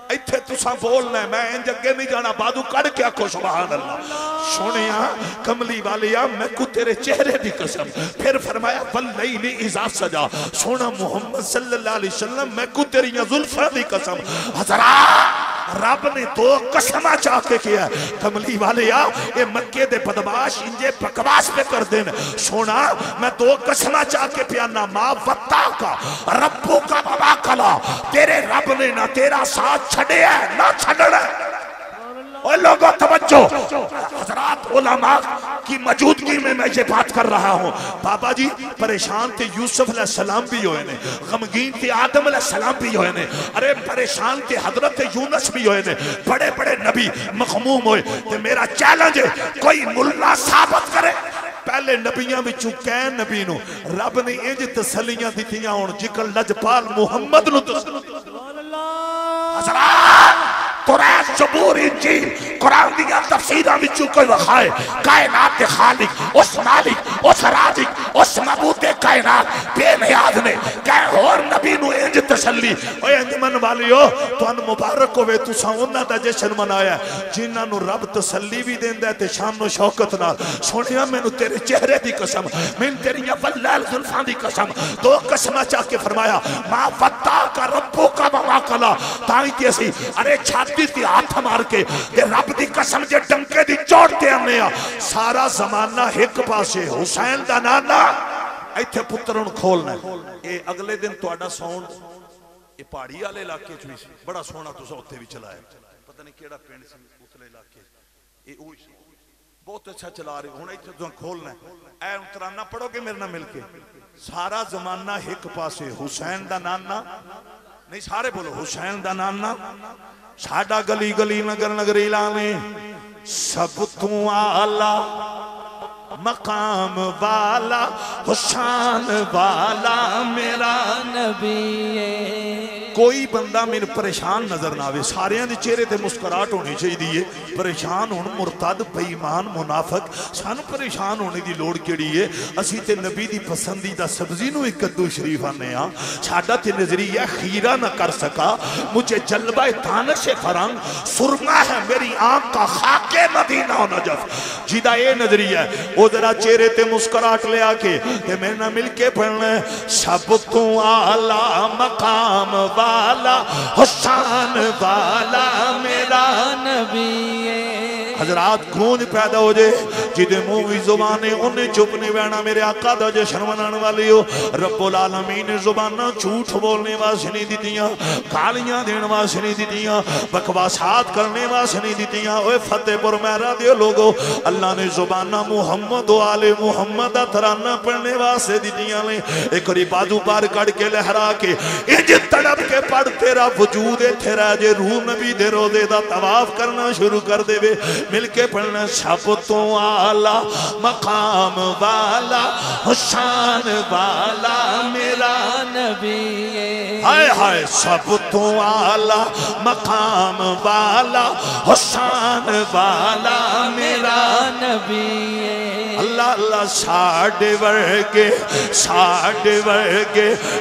ایتھے تساں بولنا ہے میں ان جگہ نہیں جانا بادو کڑ کیا کو سبحان اللہ سونیا کملی والیا میں کو تیرے چہرے دی قسم پھر فرمایا واللیل اذا سجا سونا محمد صلی اللہ علیہ وسلم میں کو تیری زلفہ دی قسم حضرات رب نے دو قسمہ چاہ کے کیا ہے کملی والے اے مکے دے بدماش انجے بکواس پہ کر دین سونا میں دو قسمہ چاہ کے پیانا ما وطا کا ربو کا بابا کلا تیرے رب نے نہ تیرا ساتھ چھڑے ہے نہ چھڑے اوہ لوگوں توجہ حضرات علماء کی موجودگی میں یہ بات کر رہا ہوں بابا جی پریشان تھے یوسف علیہ السلام بھی ہوئے نے غمگین تھے آدم علیہ السلام بھی ہوئے نے ارے پریشان تھے حضرت یونس بھی ہوئے نے بڑے بڑے نبی مخموم ہوئے تو میرا چیلنج ہے کوئی ملا ثابت کرے پہلے نبیاں بھی چکین نبی نو رب نے انج تسلیاں دیتیاں ہون جکل لجپال محمد نو تسلیاں حضرات قرآن زبور انجیل قرآن دیا تفسیرہ میں چکے وخائے کائنات خالق اس مالک اس رازق اس معبود کائنات بے نیاز نے کہیں اور نبی نو انج تسلی اوہ انجمن والی ہو تو ان مبارک ہوئے تو ساؤنہ دا جشن منایا جنہ نو رب تسلی بھی دین دے تے شام نو شوکت نال سونیا میں نو تیرے چہرے دی قسم میں تیری واللیل ظلفان دی قسم دو قسمہ چاہ کے فرمایا ما وطا کا ربو کا مواقلا تائیں کیسی ارے چھاتی تھی ہاتھ مار کے دے رب دی قسم جے ڈنکے دی چوڑتے ہم نے سارا زمانہ ایک پاسے حسین دا نانا ایتھے پترن کھولنا ہے اے اگلے دن تو اڈا سون اے پاڑی آلے علاقے چوئی سی بڑا سونا تو سوتے بھی چلا ہے پتہ نہیں کیڑا پینڈ سی اتلے علاقے اے اوئی سی بہت اچھا چلا رہے ہونا ایتھے تو کھولنا ہے اے اترانا پڑھو گے میرے نہ مل کے سارا زمانہ ایک پاسے حسین دا نانا نہیں سارے بولو حسین دا نانا ساڑا گلی گلی نگر نگری لانے سب تو آلہ مقام والا حسین والا میرا نبی ہے کوئی بندہ میرے پریشان نظر نہ آوے سارے ہیں چہرے تے مسکراہٹ ہونی چاہیے دیئے پریشان ہون مرتد بےایمان منافق سانو پریشان ہونے دی لوڑ کیڑی ہے اسی تے نبی دی پسندیدہ سبزی نو ایک کدو شریف آنے چھاڑا تے نظریہ خیرہ نہ کر سکا مجھے جلبہ تانش فرنگ سرما ہے میری آنکھ کا خاک مدینہ و نجف جیدہ اے نظریہ ہے او ذرا چہرے تے مسکراہٹ لے آکے تے میں نہ مل کے پڑھنے سب تو اعلیٰ مقام والا حسین والا میرا نبی ہے حضرات گونج پیدا ہو جائے جدے مووی زبانے انہیں چپ نہیں بینا میرے آقا دا جشن منان والی ہو رب العالمین زبانہ جھوٹ بولنے واسے نہیں دیتیاں گالیاں دین واسے نہیں دیتیاں بکواسات کرنے واسے نہیں دیتیاں اوے فتح پر میرا دیو لوگو اللہ نے زبانہ محمد و آل محمد ترانہ پڑھنے واسے دیتیاں لیں ایک اور بازو پار کڑ کے لہرا کے انج تڑپ کے پڑھ تیرا وجود تیرا جے روح نبی دے روزے دا طواف کرنا شروع کر دے بے مل کے پڑھنا سب تو اعلی مقام والا حسین والا میرا نبی ہے ہائے ہائے سب تو اعلی مقام والا حسین والا میرا نبی ہے اللہ اللہ ساڑھے ورگے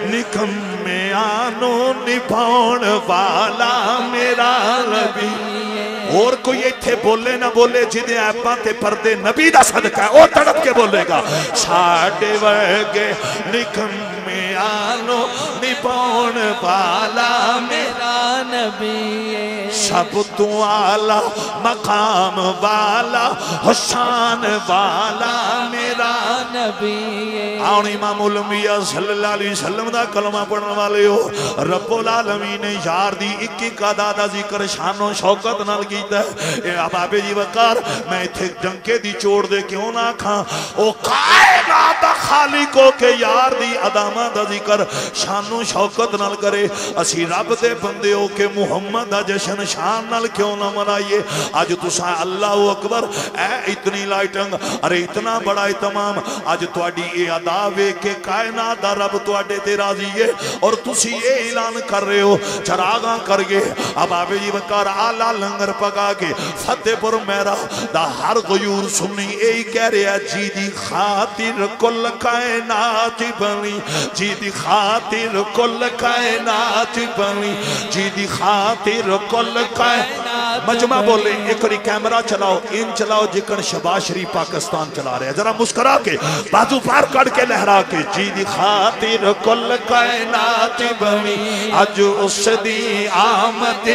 نکمے آنو نبھاؤن والا میرا نبی ہے اور کوئی ایتھے بولے نہ بولے جدے ایپاں تے پردے نبی دا صدقہ ہے اور تڑپ کے بولے گا ساڑھے ورگے نکمے آنو نبھاؤن والا میرا نبی ہے سب تو اعلی مقام والا حسین والا میرا نبی ہے آؤں امام الانبیاء صلی اللہ علیہ وسلم دا کلمہ پڑھنے والے ہو رب العالمین نے یار دی اکی کا دادا ذکر شان و شوکت نال کیتا ہے اے ابابے جی وقار میں تھے ڈنکے دی چوڑ دے کیوں نہ کھاں او کائنات خالقوں کے یار دی ادامہ دا ذکر شان و شوکت نال کرے اسی رب دے بندے ہو کے محمد دا جشن شان نال کیوں نہ منائیے آج تسا اللہ اکبر اے اتنی لائٹنگ ارے اتنا بڑا اہتمام آج تواڈی اے اداوے کے کائنات دا رب تواڈے تے راضی ہے اور تسی اے اعلان کر رہے ہو چراغاں کر گے اب آبے جی وکار آلہ لنگر پکا کے فتح پر میرا دا ہر غیور سنی اے کہہ رہے ہیں جی دی خاطر کل کائنات بنی جی دی خاطر کل کائنات بنی جی دی خاطر کل کائنات مجمع بولے ایک اور کیمرہ چلاؤ ان چلاؤ جکن شہباز شریف پاکستان چلا رہے ہیں ذرا مسکرا کے بازو پار کڑ کے لہرا کے جی دی خاطر کل کائنات بنی اج اس دی آمد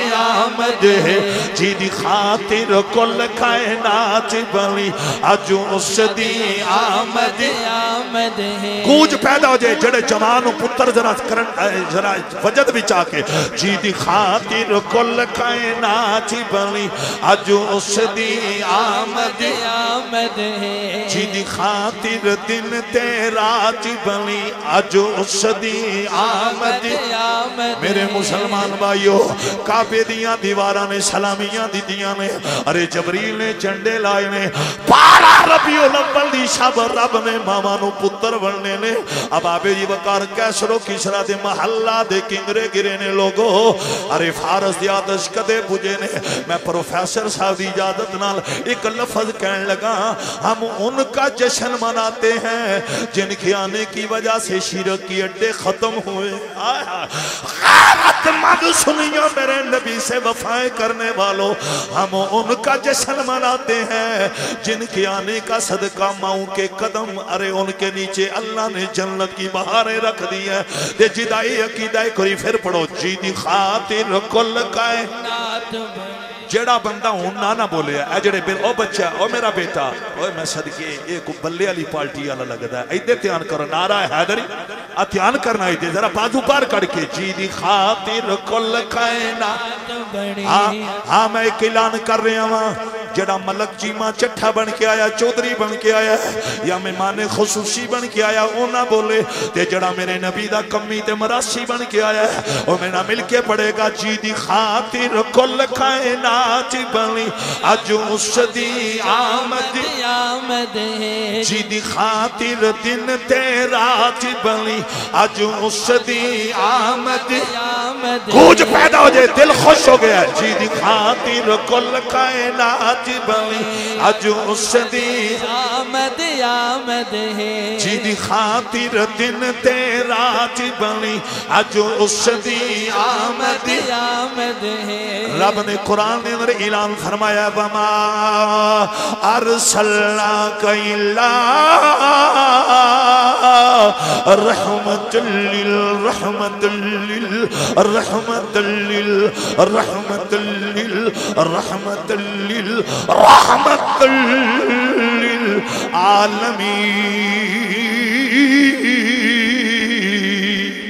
ہے جی دی خاطر کل کائنات بنی اج اس دی آمد ہے گونج پیدا ہو جائے جڑے جوان پتر ذرا وجد بھی چاہ کے جی دی خاطر کل کائنات بنی اج اس دی آمد ہے جی دی خاطر دن رات بنی اج اس دی آمد میرے مسلمان بھائیو کعبے دیاں دیواراں نے سلامیاں دیتیاں نے ارے جبریل نے جھنڈے لائے نے 12 ربیع الاول دی شب رب نے ماما نو پتر بننے نے اب آبے جی وقار کیسرو کسرا دے محلہ دے کنگرے گرے نے لوگو ارے فارس دی آتش کدے بجے نے میں پروفیسر صاحب دی اجازت نال ایک لفظ کہنے لگا ہم ان کا جشن مناتے ہیں جن کے آنے کی وجہ سے شرک کی اڈے ختم ہوئے غیرت مند سنیو میرے نبی سے وفائیں کرنے والوں ہم ان کا جشن مناتے ہیں جن کے آنے کا صدقہ ماؤں کے قدم ارے ان کے نیچے اللہ نے جنت کی بہاریں رکھ دی ہیں دے جدائی عقیدہ کوئی پھر پڑھو جی دی خاطر کل کائنات جیڑا بندہ ہوننا نہ بولے اے جڑے او بچہ او میرا بیٹا اوہ میں صدقے ایک بلے علی پالٹی والا لگتا ہے ایدے تیان کرو نعرہ حیدری اتیان کرنا ایدے ذرا بازو پار کر کے جی دی خاطر کل کائنات ہاں میں ایک اعلان کر رہا ہوں جڑا ملک جیمہ چٹھا بن کے آیا چودری بن کے آیا یا مہمان خصوصی بن کے آیا وہ نہ بولے تے جڑا میرے نبی دا کمی تے مراسی بن کے آیا وہ میں نہ مل کے پڑے گا جی دی خاطر کل کائنات بنی اج اس دی آمد ہے جی دی خاطر دن تے رات بنی اج اس دی آمد گونج پیدا ہو جائے دل خوش ہو گیا جی دی خاطر کل کائنات بنی اج اس دی آمد ہے جی دی خاطر دن تے رات بنی اج اس دی آمد ہے رب نے قرآن نے اندر اعلان فرمایا وما ارسلناک الا رحمت للرحمت للرحمت للرحمت للرحمت للرحمت للعالمین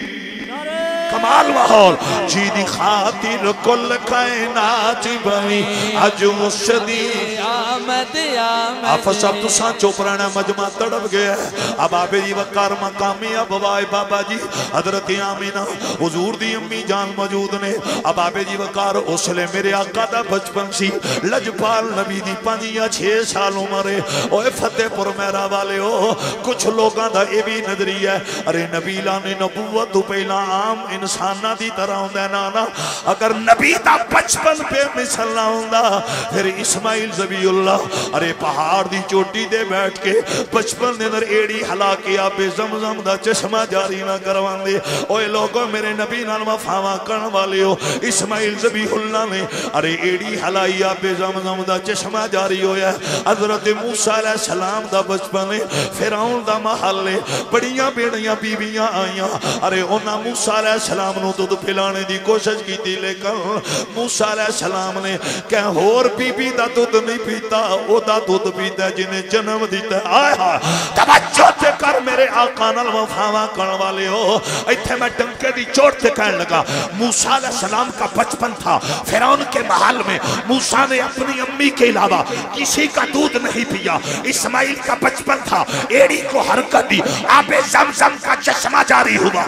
کمال ماحول جی دی خاطر کل کائنات بھئی اج مشدی آمد آمد آپ سب تو سان چوپرانا مجمع تڑپ گیا ہے اب آبے جی وقار مقامی اب بھائی بابا جی حضرت آمینہ حضور دی امی جان موجود نے اب آبے جی وقار اس لے میرے آقا دا بچپن سی لجپال نبی دی 5 یا 6 سال عمرے اوہ فتح پر میرا والے ہو کچھ لوگاں دا اے بھی نظری ہے ارے نبی لانے نبوت تو پہلا عام انسانہ دی طرح ہوں دے نانا اگر نبی دا بچپن پہ مثل ہوں دا پھر اسماعیل زبی اللہ ارے پہاڑ دی چوٹی دے بیٹھ کے بچپن دے اندر ایڑی حلا کے آب زمزم دا چشمہ جاری نہ کروان دے اوے لوگوں میرے نبی نال وفاواں کرن والے ہو اسماعیل زبی اللہ نے ارے ایڑی حلائی آب زمزم دا چشمہ جاری ہویا ہے حضرت موسیٰ علیہ السلام دا بچپن فرعون دا محل بڑیاں بیڑیاں بیویاں آئیاں ارے انہاں موسیٰ علیہ السلام نو دودھ پھلانے دی کوشش کی تھی لیکن موسیٰ علیہ السلام نے کہ اور بی بی دا دودھ نہیں پیتا او دا دودھ پیتا جنہیں جنم دیتا ہے آئے ہاں توجہ تے کر میرے آقا نال وفاواں کرن والے ہو ایتھے میں ڈنکے دی چوٹ تے کہنے لگا موسیٰ علیہ السلام کا بچپن تھا فرعون کے محل میں موسیٰ نے اپنی امی کے علاوہ کسی کا دودھ نہیں پیا اسماعیل کا بچپن تھا ایڑی کو حرکت دی آب زمزم کا چشمہ جاری ہوا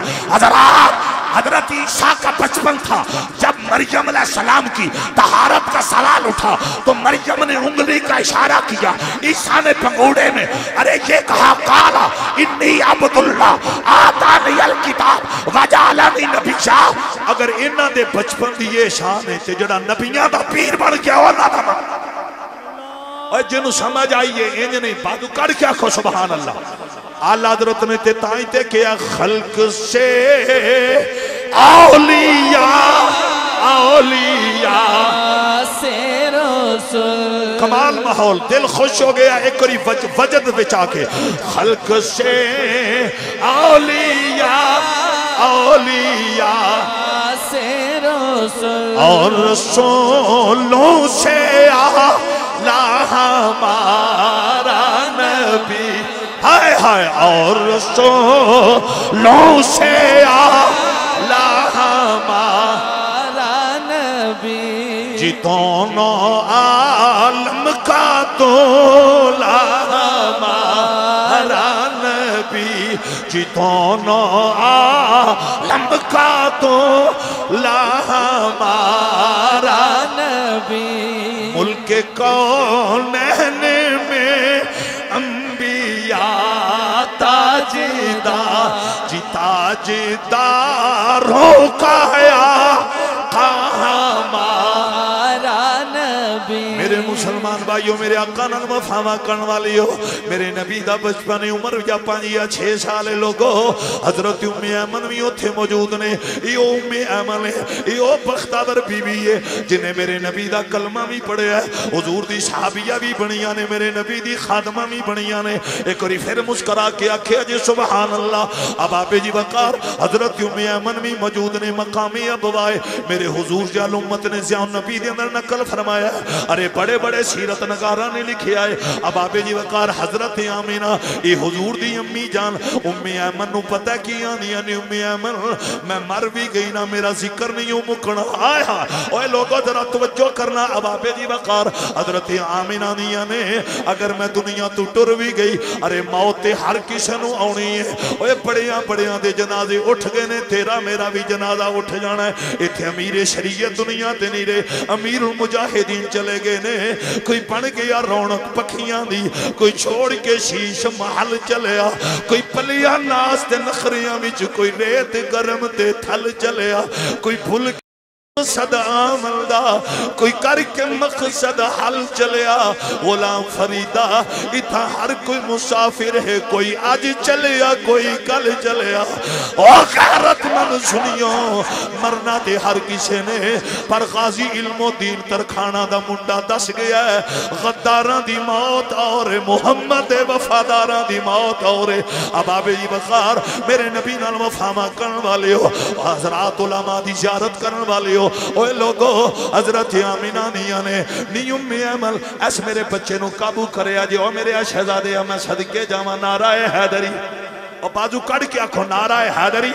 حضرت عیسیٰ کا بچپن تھا جب مریم علیہ السلام کی طہارت کا سوال اٹھا تو مریم نے انگلی کا اشارہ کیا عیسیٰ نے پنگوڑے میں ارے یہ کہا قالا انی عبداللہ آتانی الکتاب وجعلنی نبیّا اگر انہاں دے بچپن دی یہ شان ہے تے جڑا نبیاں دا پیر بن گیا اللہ دا اور جنہوں سمجھ آئیے انج نہیں بادو کر کیا کھو سبحان اللہ آلہ حضرت نے تے تائیں تے کیا خلق سے اولیاء سے رسول کمال ماحول دل خوش ہو گیا ایک کری وجد بچا کے خلق سے اولیاء سے رسول اور رسولوں سے آلہ ہمارا نبی ہائے ہائے اور رسولوں سے آلہ ہمارا نبی جی دونوں عالم کا دولا ہمارا نبی جی دونوں عالم کا دولا ہمارا نبی ملک کونین میں انبیاء تاجدار جی تاجداروں کا ہمارا نبی میرے مسلمان بھائیوں میرے آقا نال وفاواں کرن والی ہو میرے نبی دا بچپن عمر یا 5 یا 6 سال لوگو حضرت ام ایمن بھی اتھے موجود نے یہ ام ایمن ہے یہ بختاور بی بی ہے جنہیں میرے نبی دا کلمہ بھی پڑھے ہے حضور دی صحابیہ بھی بنیاں نے میرے نبی دی خادمہ بھی بنیاں نے ایک اور پھر مسکرا کے آکھے جی سبحان اللہ اب آپ جی وقار حضرت ام ایمن بھی موجود نے مقامی ابوائے میرے حضور جال امت نے زیان نبی دے اندر نقل فرمایا ارے بڑے بڑے سیرت نگارہ نے لکھے آئے اب آپ جی وقار حضرت آمینہ یہ حضور دی امی جان ام ایمن نو پتہ کی آنی یعنی ام ایمن میں مر بھی گئی نا میرا ذکر نہیں ہوں مکنا آئے ہاں اوہ لوگوں ذرا توجہ کرنا اب آپ جی وقار حضرت آمینہ دیا نے اگر میں دنیا تو ٹر بھی گئی ارے موت ہر کسی نو آنی ہے اوہ بڑیاں دے جنازے اٹھ گئے نے تیرا میرا بھی جنازہ اٹھ جانا ہے اتھے امیر شریعت دنیا تے نہیں رہے امیر المجاہدین چلے گئے نے کوئی پڑھ گیا رونق پکھیاں دی کوئی چھوڑ کے شیش محل چلیا کوئی پلیا ناس تے نخریاں وچ کوئی ریت گرم تے تھل چلیا کوئی بھول مقصد عمل دا کوئی کر کے مقصد حل چلیا غلام فریدہ اتھا ہر کوئی مسافر ہے کوئی آج چلیا کوئی کل چلیا اور غیرت من سنیوں مرنا دے ہر کسی نے پر غازی علم و دین ترکھانا دا منڈا دس گیا ہے غداران دی موت اور محمد وفاداران دی موت اور اباب بخار میرے نبی نال وفامہ کرن والے ہو حضرات علماء دی زیارت کرن والے ہو اوے لوگو حضرت آمینہ نیا نے نیم میں عمل ایس میرے بچے نو قابو کرے آجے او میرے شہزادے میں صدقے جاما نعرہ حیدری اور بازو کڑ کے آکھو نعرہ حیدری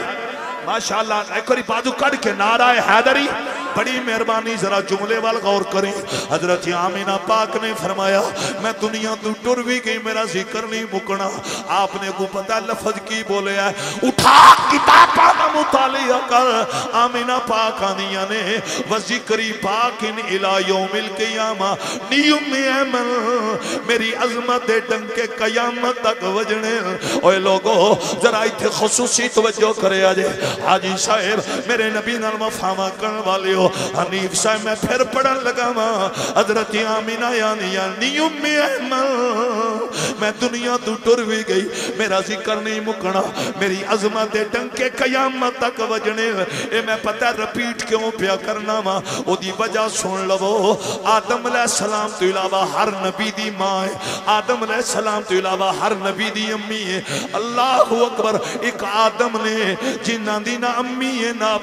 ماشاءاللہ ایک اور بازو کڑ کے نعرہ حیدری بڑی مہربانی ذرا جملے وال غور کریں حضرت آمینہ پاک نے فرمایا میں دنیا تو ٹر بھی گئی میرا ذکر نہیں مکنا آپ نے کو پتہ لفظ کی بولے ہے اٹھا کتاب آنا مطالعہ کر آمینہ پاک آنیا نے وذکری پاک ان الہ یوم القیامہ نیم عمل میری عظمت ڈنکے قیامت تک وجنے اوے لوگو ذرا ایتھے خصوصی توجہ کرے آجے حاجی صاحب میرے نبی نال مفہمہ کرن والے حنیف صاحب میں پھر پڑھن لگا ماں حضرت آمینہ یعنی نیم عمل میں دنیا تو ٹر بھی گئی میرا ذکر نہیں مکنا میری عظمت ڈنکے قیامت تک وجنے اے میں پتہ رپیٹ کیوں پیا کرنا ماں او دی وجہ سن لو آدم علیہ السلام تو علاوہ ہر نبی دی ماں ہے آدم علیہ السلام تو علاوہ ہر نبی دی امی ہے اللہ اکبر ایک آدم نے جنہ دی نہ امی ہے نہ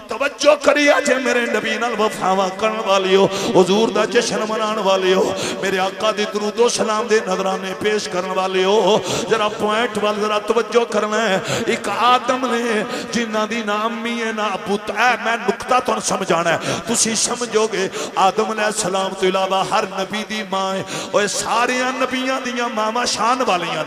توجہ کری آجے میرے نبی نال وفاوہ کرن والی ہو حضور دا جشن منان والی ہو میرے آقا دی درود و سلام دے نظرانے پیش کرن والی ہو ذرا پوائنٹ وال ذرا توجہ کرنا ہے ایک آدم نے جنہ دی نا امی ہے نا ابو میں نکتہ تو سمجھانا ہے تسی سمجھو گے آدم علیہ السلام تو علاوہ ہر نبی دی ماں ہے اور ساریاں نبیاں دیاں ماما شان والیاں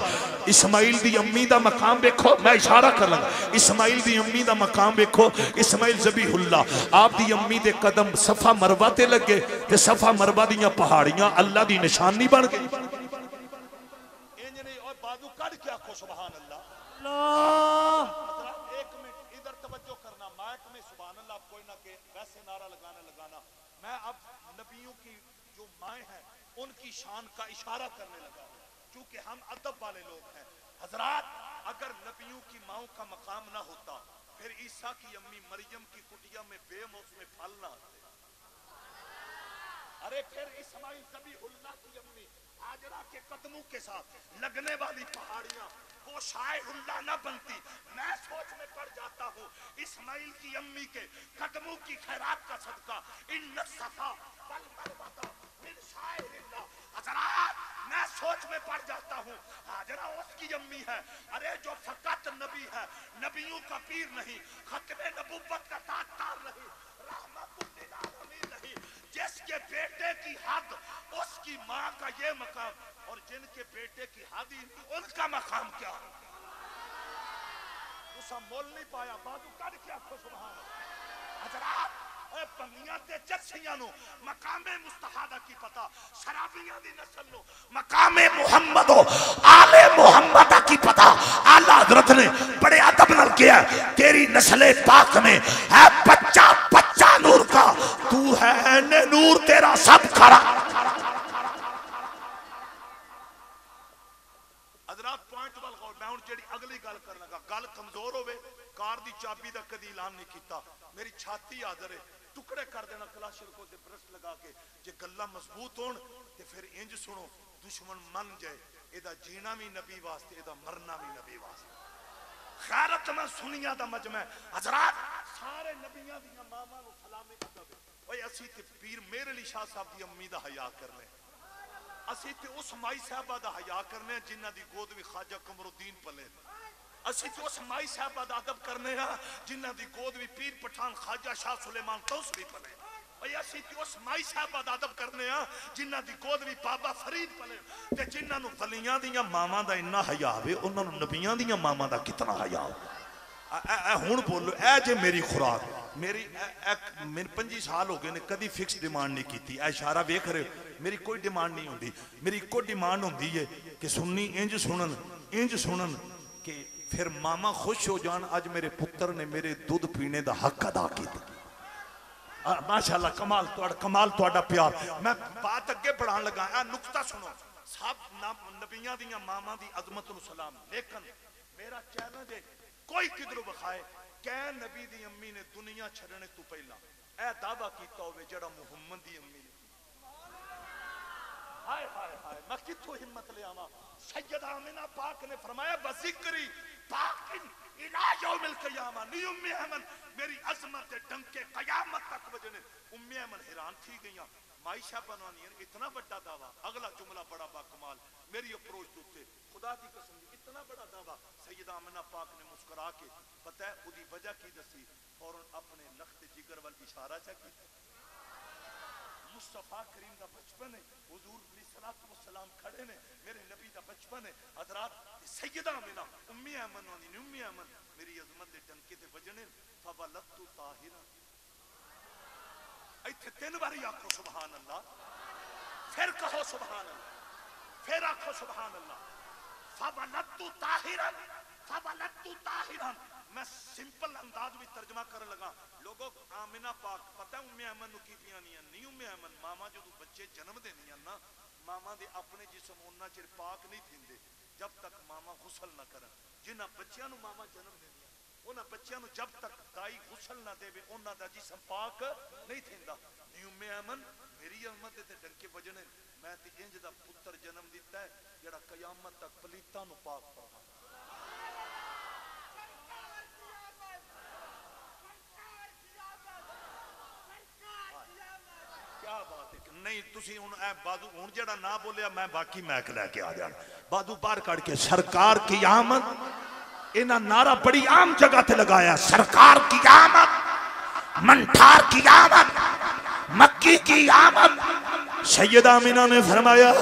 اسماعیل دی امی دا مقام بیکھو میں اشارہ کر لگا اسماعیل دی امی دا مقام بیکھو اسماعیل ذبیح اللہ آپ دی امی دے قدم صفا مروہ تے لگے تے صفا مروہ دیاں پہاڑیاں اللہ دی نشانی بن گئی انجنی اور بازو کڑ کیا کھو سبحان اللہ ایک منٹ ادھر توجہ کرنا مائک میں سبحان اللہ کوئی نہ کہ ویسے نعرہ لگانا میں اب نبیوں کی جو مائیں ہیں ان کی شان کا اشارہ کرنے لگا چونکہ ہم ادب والے لوگ ہیں حضرات اگر نبیوں کی ماؤں کا مقام نہ ہوتا پھر عیسیٰ کی امی مریم کی کٹیا میں بے موسم پھل نہ آتے ارے پھر اسماعیل ذبیح اللہ کی امی ہاجرہ کے قدموں کے ساتھ لگنے والی پہاڑیاں وہ شاعر اللہ نہ بنتی میں سوچ میں پڑ جاتا ہوں اسماعیل کی امی کے قدموں کی خیرات کا صدقہ ان صفا والمروہ من شاعر اللہ حضرات میں سوچ میں پڑ جاتا ہوں حاجرہ اس کی امی ہے ارے جو فقط نبی ہے نبیوں کا پیر نہیں ختم نبوت کا تاجدار نہیں رحمت للعالمین نہیں جس کے بیٹے کی حد اس کی ماں کا یہ مقام اور جن کے بیٹے کی حد ہی نہیں ان کا مقام کیا ہے اسا مول نہیں پایا بازو کڑ کیا کھو سبحان حضرات اے پنگیاں تے جرسیاں نو مقام مستحادہ کی پتا شرابیاں دی نسل نو مقام محمد و آل محمدہ کی پتا آلہ حضرت نے بڑے عدب نل کیا تیری نسل پاک میں ہے بچہ بچہ نور کا تو ہے نور تیرا سب کھڑا حضرات پوائنٹ وال غور میں ہوں جیڑی اگلی گال کرنا گا گال کمزور ہوئے کار دی چابی دا کدی اعلان نہیں کیتا میری چھاتی حاضر ہے ٹکڑے کر دینا کلاشن کو دے برس لگا کے جے گلہ مضبوط ہون تے پھر انج سنو دشمن من جائے ایدہ جینا بھی نبی واسطے ایدہ مرنا بھی نبی واسطے خیرت میں سنیا دا مجمع حضرات سارے نبیاں دیا ماما نو سلامی کرتا دے وہی اسی تے پیر میرے علی شاہ صاحب دی امی دا حیاء کرنے اسی تے اس مائی صاحبہ دا حیاء کرنے جنہ دی گود بھی خواجہ قمر الدین پلے اسی تے اس مائی صاحبہ دا ادب کرنے ہیں جنہ دی گود بھی پیر پٹھان خواجہ شاہ سلیمان توسری پلے اور اسی تے اس مائی صاحبہ دا ادب کرنے ہیں جنہ دی گود بھی بابا فرید پلے تے جنہ نو ولیاں دیا ماما دا انہا حیاء ہوئے انہوں نو نبیاں دیا ماما دا کتنا حیاء ہوئے اے ہون بولو اے جے میری خوراک میری 25 سال ہو گئے نے کدی فکس ڈیمانڈ نہیں کی تھی اے اشارہ ویکھ رہے میری کوئی ڈیمانڈ نہیں ہوندی میری کوئی ڈیمانڈ ہوندی ہے کہ سننی انج سنن کہ پھر ماما خوش ہو جان آج میرے پتر نے میرے دودھ پینے دا حق ادا کی ماشاءاللہ کمال تواڈا پیار. میں بات اگے بڑھان لگا. اے نقطہ سنو. سب نبیاں دیاں ماما دی عظمت نو سلام. لیکن میرا چیلنج ہے کوئی کدھروں بخائے کہ نبی دی امی نے دنیا چھڑنے تو پہلا اے دعویٰ کیتا ہوئے جڑا محمد دی امی نے. ہائے ہائے ہائے میں کتھوں ہمت لے آواں. سیدہ آمنہ پاک نے فرمایا بذکری پاک الہ یوم القیامہ نی ام ایمن میری عظمت ڈنکے قیامت تک وجنے. ام ایمن حیران تھی گئیاں. معائشہ بنوانی ہے اتنا بڑا دعویٰ. اگلا جملہ بڑا باکمال میری اپروچ دوتے خدا دی قسم اتنا بڑا دعویٰ. سیدہ آمنہ پاک نے مسکرا کے پتہ ہے خودی وجہ کی دسی فوراں اپنے لخت جگر وال اشارہ چا کی. مصطفیٰ کریم دا بچپن ہے. حضور علیہ السلام کھڑے نے. میرے نبی دا بچپن ہے. حضرات سیدہ آمنہ امی ایمن ہونی امی ایمن میری عظمت دے ڈنکے تے وجنے فولدت طاہرا. ایتھے 3 باری آکھو سبحان اللہ. پھر کہو سبحان اللہ. پھر آکھو سبحان اللہ. فولدت طاہرا فولدت طاہرا. میں سمپل انداز بھی ترجمہ کرنے لگا. لوگوں آمنہ پاک پتہ ہے ام ایمن نو کی پیانی نہیں. ام ایمن ماما جو بچے جنم دینی ہیں نا ماما دے اپنے جسم انہاں چر پاک نہیں تھیندے جب تک ماما غسل نہ کرن. جنہاں بچیاں نو ماما جنم دینی ہیں انہاں بچیاں نو جب تک دائی غسل نہ دے انہاں دا جسم پاک نہیں تھیندا. نہیں ام ایمن میری عظمت تے ڈنکے وجنے میں تے انج دا پتر جنم دیتا ہے جڑا قیامت تک پلیتاں نو پاک فرما. نہیں تسی اے بازو ہن جڑا نہ بولیا میں باقی میک لے کے آ جانا. بازو باہر کڑ کے سرکار کی آمد. انہاں نعرہ بڑی عام جگہ تے لگایا سرکار کی آمد منٹھار کی آمد مکی کی آمد. سیدہ آمنہ نے فرمایا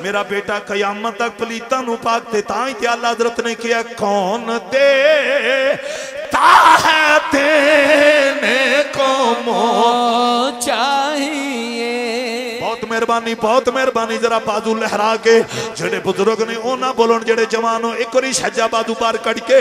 میرا بیٹا قیامت تک پلیتاں نو پاک تے تاں ہی اللہ حضرت نے کیا کون دے تا ہے دینے کو مو چاہیے. بہت مہربانی ذرا بازو لہرا کے جڑے بزرگ نے اونا بولن جڑے جوانوں ایک واری سجا بازو پار کٹ کے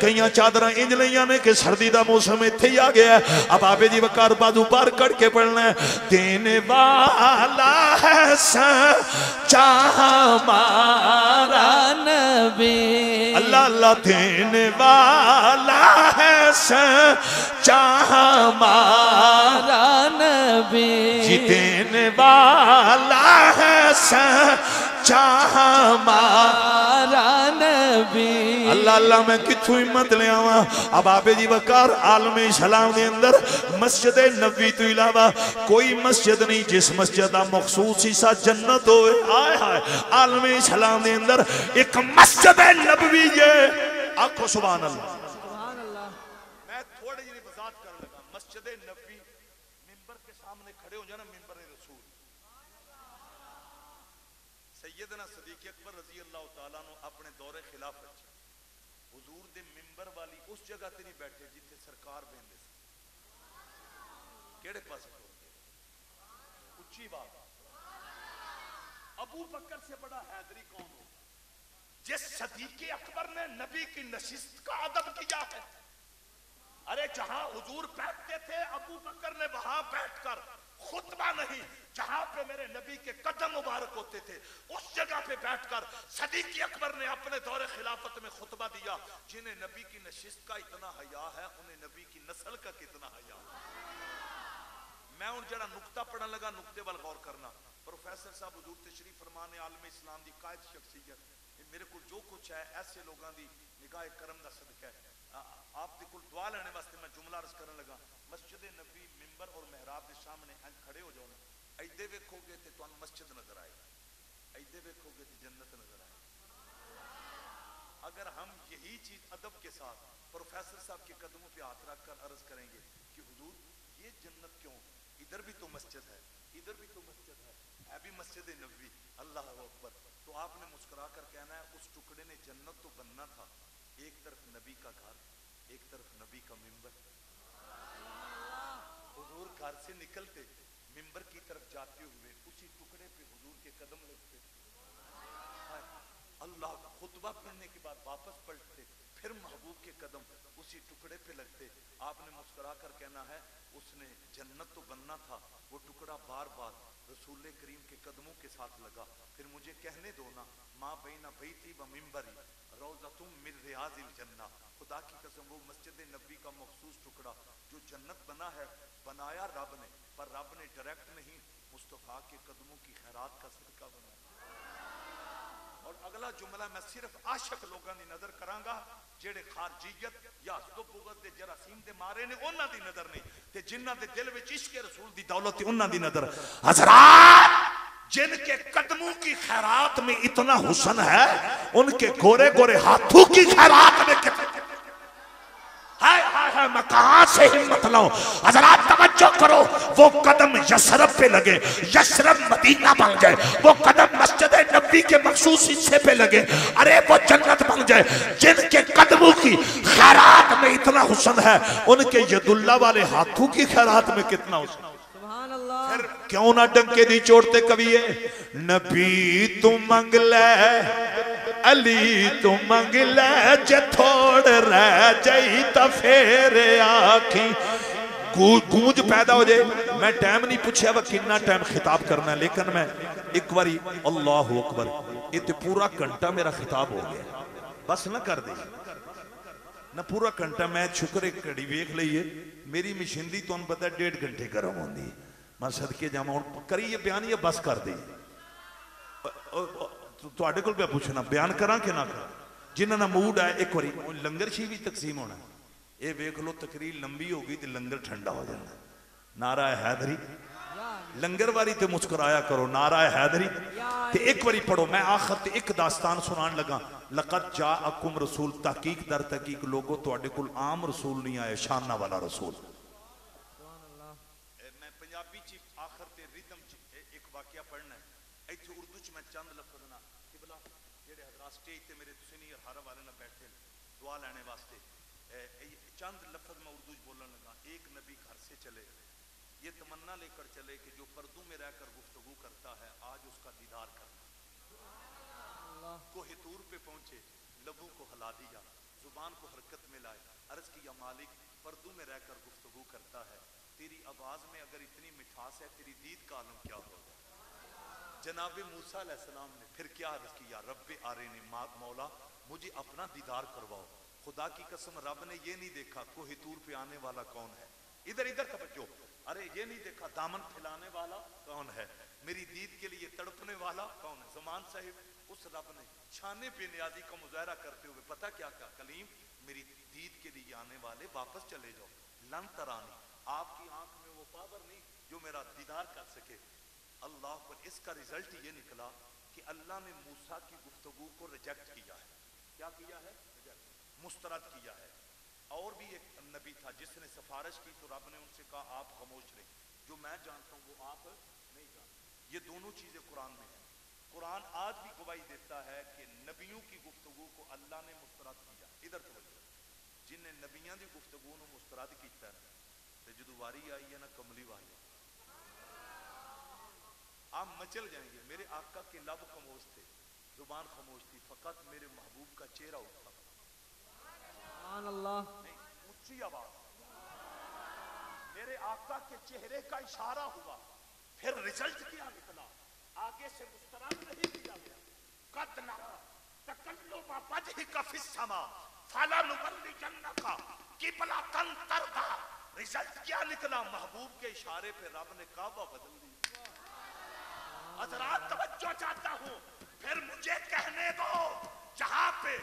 کئیاں چادراں انج لیاں نے کہ سردی دا موسم ایتھے ہی آ گیا ہے. اب آبے جی وقار بازو پار کٹ کے پڑھنا ہے. دینے والا ہے سچا ہمارا نبی اللہ اللہ دینے والا ہے سچا ہمارا نبی جی دینے والا ہے سچا ہمارا نبی. اللہ اللہ میں کتھوں ہمت لے آواں. اب آبے جی وقار عالم اسلام دے اندر مسجد نبوی تو علاوہ کوئی مسجد نہیں جس مسجد دا مخصوص حصہ جنت ہوئے. آئے ہائے عالم اسلام دے اندر ایک مسجد نبوی ہے. آنکھو سبحان اللہ. میں تھوڑی جی وضاحت کرنے لگا. مسجد نبوی منبر کے سامنے کھڑے ہو جانا منبر رسول سیدنا صدیق اکبر رضی اللہ تعالیٰ نے اپنے دور خلافت حضور دے منبر والی اس جگہ تے نہیں بیٹھے جتھے سرکار بیندے سے. کیڑے پاس اچھی بات. ابو بکر سے بڑا حیدری کون ہو جس صدیق اکبر نے نبی کی نشست کا ادب کیا ہے. ارے جہاں حضور بیٹھتے تھے ابو بکر نے وہاں بیٹھ کر خطبہ نہیں جہاں پہ میرے نبی کے قدم مبارک ہوتے تھے اس جگہ پہ بیٹھ کر صدیق اکبر نے اپنے دور خلافت میں خطبہ دیا. جنہیں نبی کی نشست کا اتنا حیا ہے انہیں نبی کی نسل کا کتنا حیا. میں ان جڑا نقطہ پڑھنے لگا نقطے وال غور کرنا. پروفیسر صاحب حضور تشریف فرمانے عالم اسلام دی قائد شخصیت میرے کو جو کچھ ہے ایسے لوگاں دی نگاہ کرم دا صدقہ ہے. آپ دے کل دعا لینے واسطے میں جملہ عرض کرنے لگا. مسجد نبی منبر اور محراب دے سامنے کھڑے ہو جاؤ نا ایدے ویکھو گے تے تانوں مسجد نظر آئے ایدے ویکھو گے تے جنت نظر آئے. اگر ہم یہی چیز ادب کے ساتھ پروفیسر صاحب کے قدموں پہ ہاتھ رکھ کر عرض کریں گے کہ حضور یہ جنت کیوں ادھر بھی تو مسجد ہے ادھر بھی تو مسجد ہے بھی مسجد نبوی اللہ اکبر. تو آپ نے مسکرا کر کہنا ہے اس ٹکڑے نے جنت تو بننا تھا. ایک طرف نبی کا گھر ایک طرف نبی کا منبر. حضور گھر سے نکلتے منبر کی طرف جاتے ہوئے اسی ٹکڑے پہ حضور کے قدم لگتے. اللہ خطبہ پڑھنے کے بعد واپس پلٹتے پھر محبوب کے قدم اسی ٹکڑے پہ لگتے. آپ نے مسکرا کر کہنا ہے اس نے جنت تو بننا تھا, وہ ٹکڑا بار بار رسول کریم کے قدموں کے ساتھ لگا. پھر مجھے کہنے دو نا, ماں بین بیتی و منبری روضۃ من ریاض الجنہ, خدا کی قسم وہ مسجد نبی کا مخصوص ٹکڑا جو جنت بنا ہے, بنایا رب نے, پر رب نے ڈائریکٹ نہیں, مصطفیٰ کے قدموں کی خیرات کا صدقہ بنایا. اور اگلا جملہ میں صرف عاشق لوگاں دی نظر کراں گا جڑے خارجیت یا حسد و بغض دے جراثیم دے مارے نے, انہاں دی نظر نہیں, تے جنہاں دے دل وچ عشق رسول دی دولت انہاں دی نظر. حضرات جن کے قدموں کی خیرات میں اتنا حسن ہے, ان کے گورے گورے ہاتھوں کی خیرات میں کتنا میں کہاں سے ہمت لاؤں. حضرات توجہ کرو, وہ قدم یثرب پہ لگے, یثرب مدینہ بن جائے, وہ قدم مسجد نبی کے مخصوص حصے پہ لگے, ارے وہ جنت بن جائے. جن کے قدموں کی خیرات میں اتنا حسن ہے, ان کے ید اللہ والے ہاتھوں کی خیرات میں کتنا حسن. پھر کیوں نہ ڈنکے نہیں چوڑتے کبھی, نبی تو منگ لے علی تو منگ لے, جے تھوڑ رہ جائی تا پھر آکھی گونج پیدا ہو جائے. میں ٹائم نہیں پوچھا وہ کتنا ٹائم خطاب کرنا ہے, لیکن میں ایک باری اللہ اکبر, یہ تو پورا گھنٹہ میرا خطاب ہو گیا, بس نہ کر دے نہ پورا گھنٹہ. میں شکر ایک کڑی ویکھ لئیے, میری مشیندی تو ان پتہ 1.5 گھنٹے گرم ہوندی, میں صدقے جامع کریے بیان یا بس کر دی. تو آڈے کل پہ پوچھنا بیان کراں کہ نہ کراں, جنہاں نہ موڈ آئے. ایک واری لنگر شی بھی تقسیم ہونا ہے, اے ویکھ لو تقریر لمبی ہوگی تو لنگر ٹھنڈا ہو جانا. نعرہ حیدری, لنگر واری تے مسکرایا کرو, نعرہ حیدری. تے ایک واری پڑھو, میں آخر تے ایک داستان سنان لگا. لقد جاءکم رسول, تحقیق در تحقیق لوگوں تو آڈے کل عام رسول نہیں آئے, شانہ والا رسول. میں پنجابی چی آخر تے ریتم چی ایک واقعہ پڑھنا ہے, ایتھے اردو چ میں چند لفظ نہ قبلہ جڑے حضرات سٹیج تے میرے سینئر ہر والے نہ بیٹھے دعا لینے واسطے, چند لفظ میں اردو چ بولن لگا. ایک نبی گھر سے چلے, یہ تمنا لے کر چلے کہ جو پردوں میں رہ کر گفتگو کرتا ہے آج اس کا دیدار کرنا. کوہ طور پہ پہنچے, لبوں کو ہلا دیا, زبان کو حرکت میں لائے, عرض کیا مالک پردوں میں رہ کر گفتگو کرتا ہے, تیری آواز میں اگر اتنی مٹھاس ہے تیری دید کا عالم کیا ہوگا. جناب موسیٰ علیہ السلام نے پھر کیا عرض کیا, رب آرینی, مولا مجھے اپنا دیدار کرواؤ. خدا کی قسم رب نے یہ نہیں دیکھا کوہ طور پہ آنے والا کون ہے, ادھر ادھر توجہ, ارے یہ نہیں دیکھا دامن پھیلانے والا کون ہے, میری دید کے لیے تڑپنے والا کون ہے. زمان صاحب اس رب نے شان بے نیازی کا مظاہرہ کرتے ہوئے پتہ کیا کہا, کلیم میری دید کے لیے آنے والے واپس چلے جاؤ, لن ترانی, آپ کی آنکھ میں وہ پاور نہیں جو میرا دیدار کر سکے. اللہ پر اس کا رزلٹ یہ نکلا کہ اللہ نے موسیٰ کی گفتگو کو ریجیکٹ کیا ہے. کیا کیا ہے؟ مسترد کیا ہے. اور بھی ایک نبی تھا جس نے سفارش کی تو رب نے ان سے کہا آپ خاموش رہیں, جو میں جانتا ہوں وہ آپ نہیں جانتے. یہ دونوں چیزیں قرآن میں ہیں. قرآن آج بھی گواہی دیتا ہے کہ نبیوں کی گفتگو کو اللہ نے مسترد کیا. ادھر توجہ, جن نے نبیوں کی گفتگو کو مسترد کیتا ہے تے جدو واری آئی ہے نا کملی والی, آپ مچل جائیں گے. میرے آقا کے لب خاموش تھے, زبان خاموش تھی, فقط میرے محبوب کا چہرہ اٹھا. سبحان اللہ, نہیں, اونچی آواز, میرے آقا کے چہرے کا اشارہ ہوا. پھر رزلٹ کیا نکلا, آگے سے مسترد نہیں کیا گیا. قد نرا تقلب وجهك في السماء فلنولینک قبلۃ ترضیٰ. رزلٹ کیا نکلا, محبوب کے اشارے پہ رب نے کعبہ بدل دیا. حضرات توجہ چاہتا ہوں, پھر مجھے کہنے دو جہاں پہ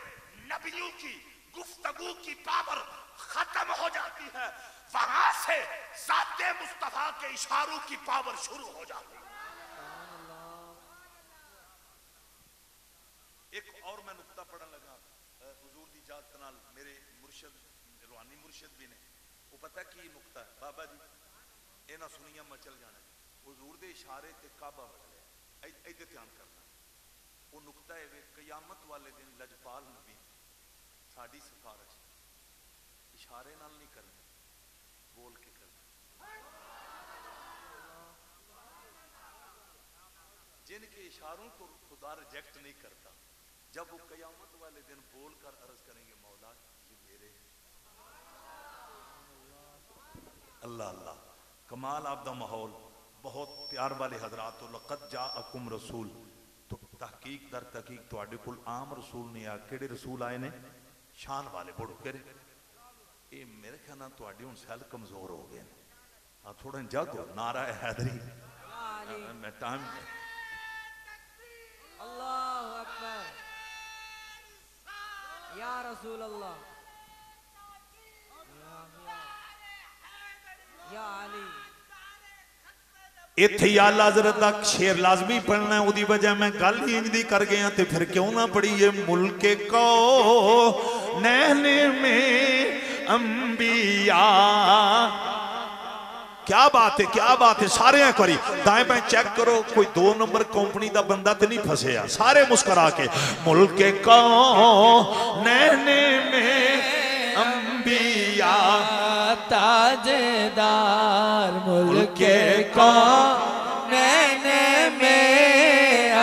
نبیوں کی گفتگو کی پاور ختم ہو جاتی ہے وہاں سے ذات مصطفیٰ کے اشاروں کی پاور شروع ہو جاتی ہے. ایک اور میں نکتہ پڑھن لگا, حضور دی اجازت نال میرے مرشد روحانی مرشد بھی نے, وہ پتہ کی نکتہ ہے بابا جی, اے نہ سنیاں مچل جانا. حضور دے اشارے تے کعبہ بدلے, ایدے دھیان کرنا. وہ نکتہ ہے قیامت والے دن لجپال نبی ساڑی سفارش اشارے نال نہیں کرنا, بول کے کرنا. جن کے اشاروں کو خدا ریجیکٹ نہیں کرتا جب وہ قیامت والے دن بول کر عرض کریں گے مولا یہ میرے اللہ اللہ کمال آپ دا ماحول بہت پیار والے حضرات تو لقد جاءکم رسول تو تحقیق در تحقیق تو آڈے کل عام رسول نہیں آیا کیڑے رسول آئے نے شان والے بڑھو کرے اے میرے خیال تو آڈے ان سیل کمزور ہو گئے تھوڑا جاگو نعرہ حیدری میں ٹائم اللہ اکبر یا رسول اللہ یا علی ایتھے یا اللہ حضرت تک شیر لازمی پڑھنا ہے اُدھی وجہ میں گل ہی انج دی کر گیا تے پھر کیوں نہ پڑھی یہ ملک کو نہنے میں انبیاء کیا بات ہے سارے ہیں کوئی دائیں بائیں چیک کرو کوئی 2 نمبر کمپنی دا بندہ تے نہیں پھسے ہیں سارے مسکرا کے ملک کو نہنے میں انبیاء تاجدار ملک کون میں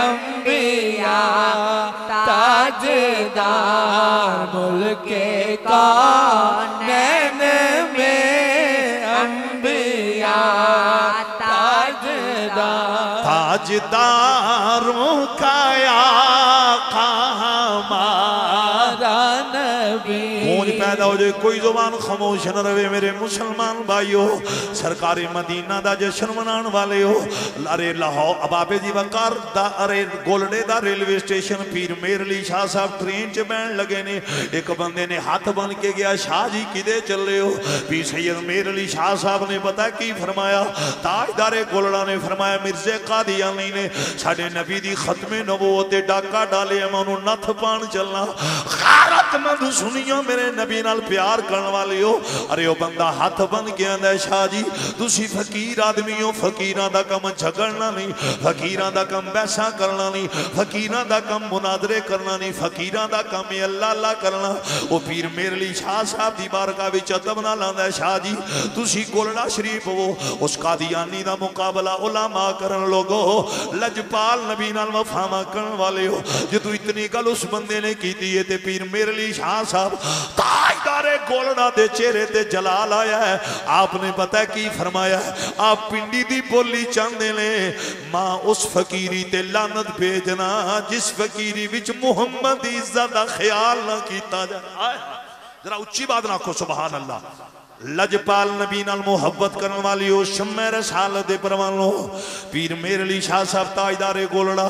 انبیاء تاجدار ملک کون میں انبیاء تاجداروں کا آقا ہمارا نبی گونج پیدا ہو جائے کوئی زبان خاموش نہ رہے میرے مسلمان بھائیو سرکار مدینہ دا جشن منان والے ہو ارے لاہور ابابے جی وقار دا ارے گولڈے دا ریلوے سٹیشن پیر میر علی شاہ صاحب ٹرین چ بین لگے نے ایک بندے نے ہاتھ بن کے گیا شاہ جی کدے چل رہے ہو پیر سید میر علی شاہ صاحب نے پتا کی فرمایا تاجدار گولڑا نے فرمایا مرزے قادیانی نے ساڑھے نبی دی ختم نبوت ڈاکہ ڈالے امانو نتھ پان چلنا غیرت مند سنیو میرے نبی نال پیار کرن والے ہو ارے وہ بندہ ہاتھ بن گیا ہے شاہ جی تسی فقیر آدمی ہو فقیران دا کم جھگڑنا نہیں فقیران دا کم بیسا کرنا نہیں فقیران دا کم مناظرے کرنا نہیں فقیران دا کم اللہ اللہ کرنا وہ پیر میرے لی شاہ صاحب دی بارگاہ وچ ادب نہ لاندا ہے شاہ جی تسی گولڑا شریف ہو اس قادیانی دا مقابلہ علماء کرن لوگو لجپال نبی نال وفامہ کرن والے ہو جدو اتنی گل اس بندے نے کی دیئے تے پیر میرے لی شاہ صاحب تاجدار گولڑا دے چہرے تے جلال آیا ہے آپ نے پتہ کی فرمایا آپ پنڈی دی بولی چاندے لیں ماں اس فقیری تے لانت بھیجنا جس فقیری وچ محمد عزت خیال نہ کیتا جائے ذرا اچھی بات نہ کو سبحان اللہ لجپال نبی نال محبت کرن والی ہو شمع رسالت دے پروانو پیر میر علی شاہ صاحب تاجدار گولڑا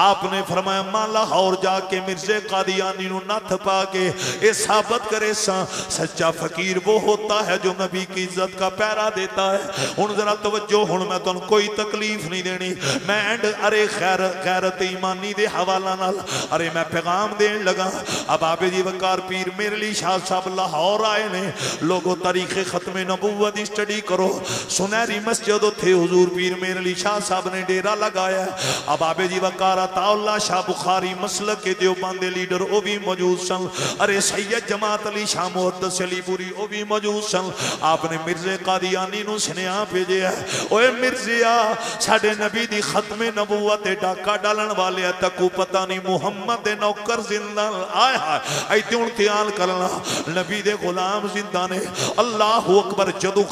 آپ نے فرمایا ماں لاہور جا کے مرزے قادیانی نو نتھ پا کے اے ثابت کرے سچا فقیر وہ ہوتا ہے جو نبی کی عزت کا پیرا دیتا ہے ان ذرا توجہ ہن میں تو کوئی تکلیف نہیں دینی میں اینڈ ارے غیرت ایمانی دے حوالہ نال ارے میں پیغام دین لگا اب آبے جی وقار پیر میر علی شاہ صاحب لاہور آئے نے لوگوں تاریخ ختم نبوت اسٹڈی کرو سنہری مسجد تھے حضور پیر میر علی شاہ صاحب نے ڈیرہ لگایا اب آبے جی وقار عطا اللہ شاہ بخاری مسلک کے دیوبند لیڈر او بھی موجود سن ارے سید جماعت علی شاہ محدث علی پوری او بھی موجود سن آپ نے مرزے قادیانی نو سنیاں بھیجے ہے اوے مرزیا ساڑھے نبی دی ختم نبوت ڈاکہ ڈالن والے تکو پتہ نہیں محمد نوکر زندہ آیا ایتی انتیال کرنا نبی دے غلام زندہ نے اللہ اکبر جدو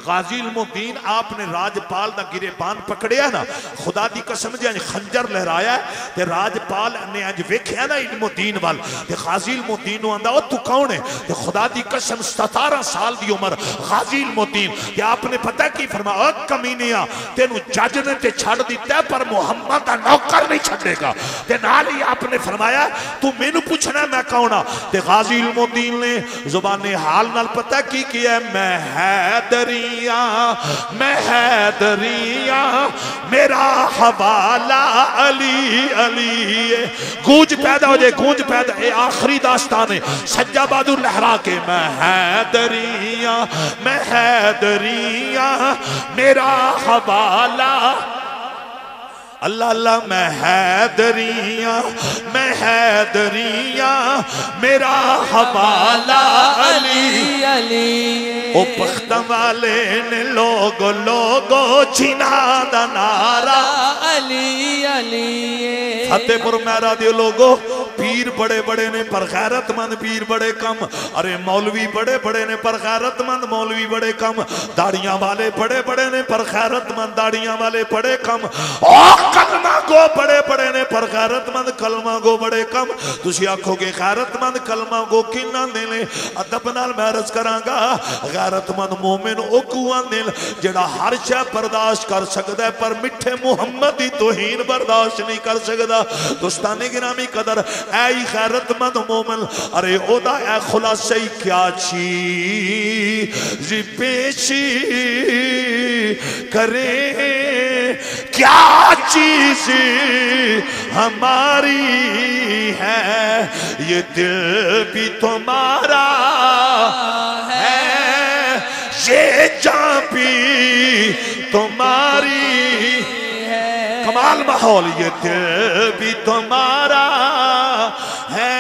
غازی المدین آپ نے راجپال دا گریبان پکڑیا نا خدا دی قسم جی خنجر لہرایا ہے تے راجپال نے آج ویکھیا نا المدین وال تے غازی المدین نو آندہ تو کون ہے تے خدا دی قسم 17 سال دی عمر غازی المدین تے آپ نے پتہ کی فرمایا کمینیا تینو جج نے تے چھڑ دیتا ہے پر محمد دا نوکر نہیں چھڑے گا تے نالی آپ نے فرمایا تو میں نو پوچھنا میں کون تے غازی المدین نے زبان حال نال پتہ کی کیا ہے میں حیدریاں میرا حوالہ علی علی گونج پیدا ہو جائے گونج پیدا ہے آخری داستان ہے سجا بہادر لہرا کے میں حیدریاں میرا حوالہ اللہ اللہ میں حیدریاں میرا حوالہ علی علی او پختہ والے نے لوگو چھنا دا نعرہ علی علی فتح پور میرا دے لوگو پیر بڑے بڑے نے پر غیرت مند پیر بڑے کم ارے مولوی بڑے بڑے نے پر غیرت مند مولوی بڑے کم داڑیاں والے بڑے بڑے نے پر غیرت مند داڑیاں والے بڑے کم کلمہ گو بڑے بڑے نے پر غیرت مند کلمہ گو بڑے کم تسی آکھو گے غیرت مند کلمہ گو کنہ نے ادب نال میں عرض کرانگا غیرت مند مومن او کوان دل جڑا ہر شے برداشت کر سکدا ہے پر مٹھے محمد دی توہین برداشت نہیں کر سکدا دوستانی گرامی قدر اے غیرت مند مومن ارے او دا اے خلاصہ کیا چیز پیشی کرے کیا چیز ہماری ہے یہ دل بھی تمہارا ہے یہ جان بھی تمہاری ہے کمال ماحول یہ دل بھی تمہارا ہے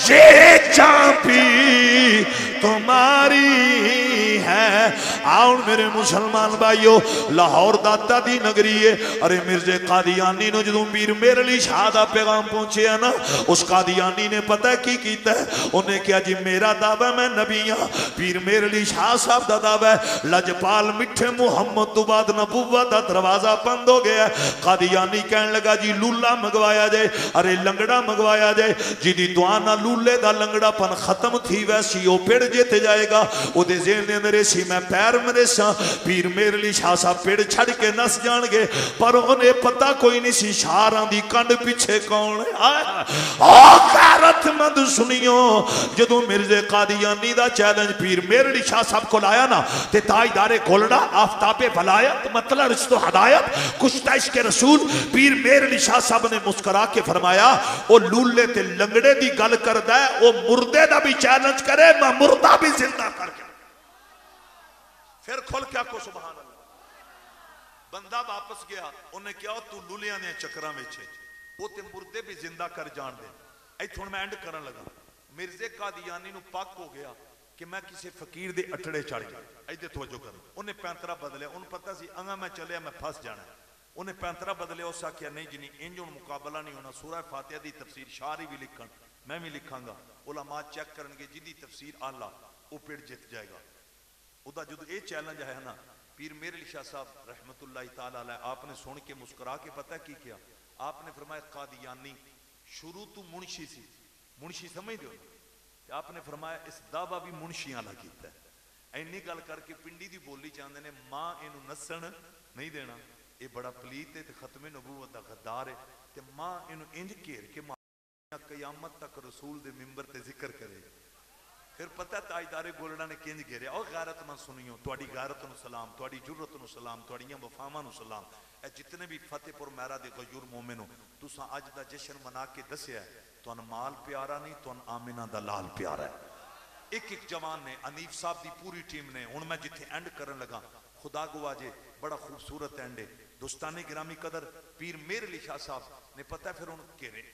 یہ جان بھی تمہاری ہے آؤ میرے مسلمان بھائیو لاہور داتا دی نگری ہے ارے مرزے قادیانی نے جدوں پیر میرے لیے شاہ دا پیغام پہنچے ہیں نا اس قادیانی نے پتہ کی کیتا ہے انہیں کیا جی میرا دعویٰ میں نبی ہاں پیر میرے لیے شاہ صاحب دا دعویٰ ہے لجپال مٹھے محمد تو بعد نبوت دا دروازہ بند ہو گیا ہے قادیانی کہنے لگا جی لولا منگوایا جائے ارے لنگڑا منگوایا جائے جی دی دعا نہ لولے دا لنگڑا پن ختم تھی ویسی او پیڑ جیتے جائے گا او دے ذہن نے میرے سی میں پیر میرے سا پیر میرے لی شاہ صاحب پیڑ چھڑ کے نس جان گے پر انہیں پتہ کوئی نہیں سی شاہراں دی کنڈ پیچھے کون ہے غیرت مند سنیوں جدو مرزے قادیانی دا چیلنج پیر میرے لی شاہ صاحب کو لایا نا تے تاجدار گولڑا آفتاب ولایت مطلع رشت و ہدایت کشتہ عشق رسول پیر میرے لی شاہ صاحب نے مسکرا کے فرمایا او لولے تے لنگڑے دی گل کردہ ہے او مردے دا بھی چیلنج کرے میں مردہ بھی زندہ کر کے پھر کھول کیا کو سبحان اللہ بندہ واپس گیا انہیں کیا تو لولیاں نے چکرہ میں چھے وہ تے مردے بھی زندہ کر جان دے ایتھون میں اینڈ کرن لگا مرزے قادیانی نو پاک ہو گیا کہ میں کسی فقیر دے اٹھڑے چڑھ گیا ایدے توجہ کروں انہیں پینترہ بدلے انہیں پتہ سی انگا میں چلے میں پھنس جانا ہے انہیں پینترہ بدلے اس سا کیا نہیں جنی انجون مقابلہ نہیں ہونا سورہ فاتحہ دی تفسیر شاری بھی لکھن میں بھی لکھاں گا علماء چیک کرنگے جدی تفسیر اللہ وہ پیڑ جت جائے گا ادا جدو اے چیلنج ہے نا پیر میرے علی شاہ صاحب رحمت اللہ تعالی علیہ آپ نے سن کے مسکرا کے پتہ کی کیا آپ نے فرمایا قادیانی شروع تو منشی سی منشی سمجھ دیو آپ نے فرمایا اس دعویٰ بھی منشیاں لگیتا ہے اینی گل کر کے پنڈی دی بولی چاندے نے ماں اینو نسن نہیں دینا اے بڑا پلیت ہے تے ختم نبوت دا غدار ہے تے ماں اینو انج کیر کے ماں قیامت تک رسول دے ممبر تے ذکر کرے پھر پتہ تاجدار گولڑا نے کنج گھیرے اور غیرت من سنیوں توڑی غیرت نو سلام توڑی جرت نو سلام توڑیاں وفاما نو سلام اے جتنے بھی فتح پور میرا دے غیور مومنوں تو ساں آج دا جشن منا کے دسیا ہے تو ان مال پیارا نہیں تو ان آمینہ دا لال پیارا ہے ایک ایک جوان نے انیف صاحب دی پوری ٹیم نے ان میں جتھے اینڈ کرن لگا خدا گواہ جے بڑا خوبصورت اینڈے دوستانی گرامی قدر پیر میرے علی شاہ صاحب نے پتہ پھر ان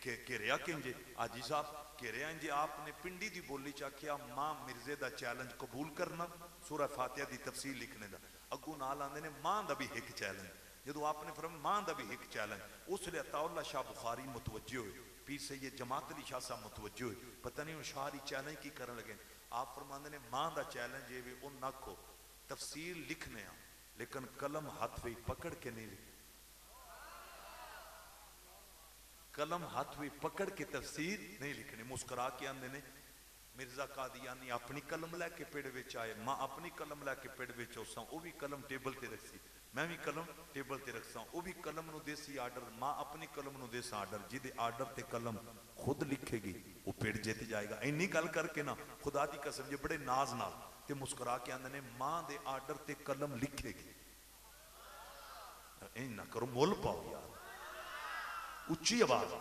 کہریا کنجے آجی صاحب کہریا انجے آپ نے پنڈی دی بولی چاہ کیا ماں مرزے دا چیلنج قبول کرنا سورہ فاتحہ دی تفصیل لکھنے دا اگو نال آندے نے ماں دا بھی ایک چیلنج جدو آپ نے فرمایا ماں دا بھی ایک چیلنج اس لئے عطا اللہ شاہ بخاری متوجہ ہوئے پیر سید جماعت علی شاہ صاحب متوجہ ہوئے پتہ نہیں ان شاہری چیلنج کی کرن لگے آپ فرماندے نے ماں دا چیلنج یہ بھی ان نہ کو تفصیل لکھنے ہیں لیکن قلم ہاتھ بھی پکڑ کے نہیں لکھ قلم ہاتھ بھی پکڑ کے تفسیر نہیں لکھنے مسکرا کے آندے نے مرزا قادیانی اپنی قلم لے کے پیڑ وچ آئے ماں اپنی قلم لے کے پیڑ وچ ہوساں وہ بھی قلم ٹیبل تے رکھ سی میں بھی قلم ٹیبل تے رکھ ساں وہ بھی قلم نو دے سی آرڈر ماں اپنی قلم نو دے سا آرڈر جی دے آرڈر تے قلم خود لکھے گی وہ پیڑ جیت جائے گا اینی گل کر کے نا خدا دی قسم یہ بڑے ناز نال تے مسکرا کے آندے نے ماں دے آرڈر تے قلم لکھے گی این نہ کرو مول پاؤ یار اچھی آواز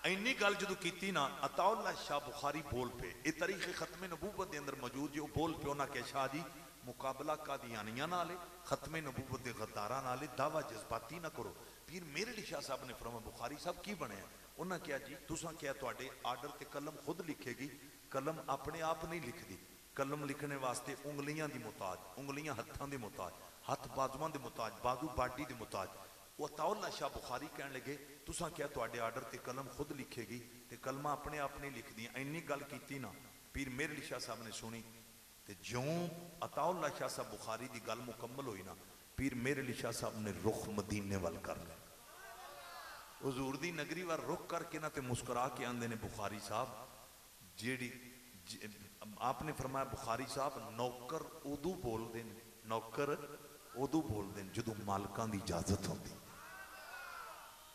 اینی گل جدو کیتی نا عطا اللہ شاہ بخاری بول پہ اے تاریخ ختم نبوت دے اندر موجود جو بول پہ ہونا کہ شاہ جی مقابلہ قادیانیاں نالے ختم نبوت دے غدارہ نالے دعویٰ جذباتی نہ کرو پیر میرے علی شاہ صاحب نے فرمایا بخاری صاحب کی بنے ہیں انہاں کیا جی تساں کیا تواڈے آرڈر تے قلم خود لکھے گی قلم اپنے آپ نہیں لکھ دی قلم لکھنے واسطے انگلیاں دی محتاج انگلیاں ہتھاں دی محتاج ہاتھ بازوان دے محتاج بازو باڈی دے محتاج وہ عطا اللہ شاہ بخاری کہنے لگے تساں کیا تواڈے آرڈر تے قلم خود لکھے گی تے کلمہ اپنے آپ نہیں لکھ دیاں اینی گل کیتی نا پیر میر علی شاہ صاحب نے سنی تے جوں عطا اللہ شاہ صاحب بخاری دی گل مکمل ہوئی نا پیر میر علی شاہ صاحب نے رخ مدینے وال کر لیا حضور دی نگری وال رخ کر کے نا تے مسکرا کے آندے نے بخاری صاحب جیڑی آپ نے فرمایا بخاری صاحب نوکر ادو بول دیں نوکر ادو بول دیں جدو مالکان دی اجازت ہوندی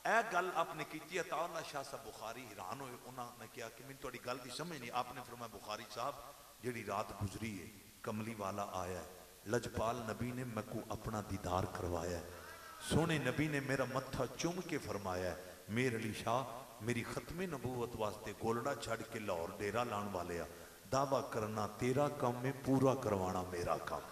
اے گل آپ نے کیتی عطا اللہ شاہ صاحب بخاری حیران ہوئے انہوں نے کیا کہ میں تھوڑی گل دی سمجھ نہیں آپ نے فرمایا بخاری صاحب جیڑی رات گزری ہے کملی والا آیا ہے لجپال نبی نے میں کو اپنا دیدار کروایا ہے سونے نبی نے میرا متھا چوم کے فرمایا ہے میر علی شاہ میری ختم نبوت واسطے گولڑا چھڑ کے لاہور ڈیرا لان والے دعویٰ کرنا تیرا کام میں پورا کروانا میرا کام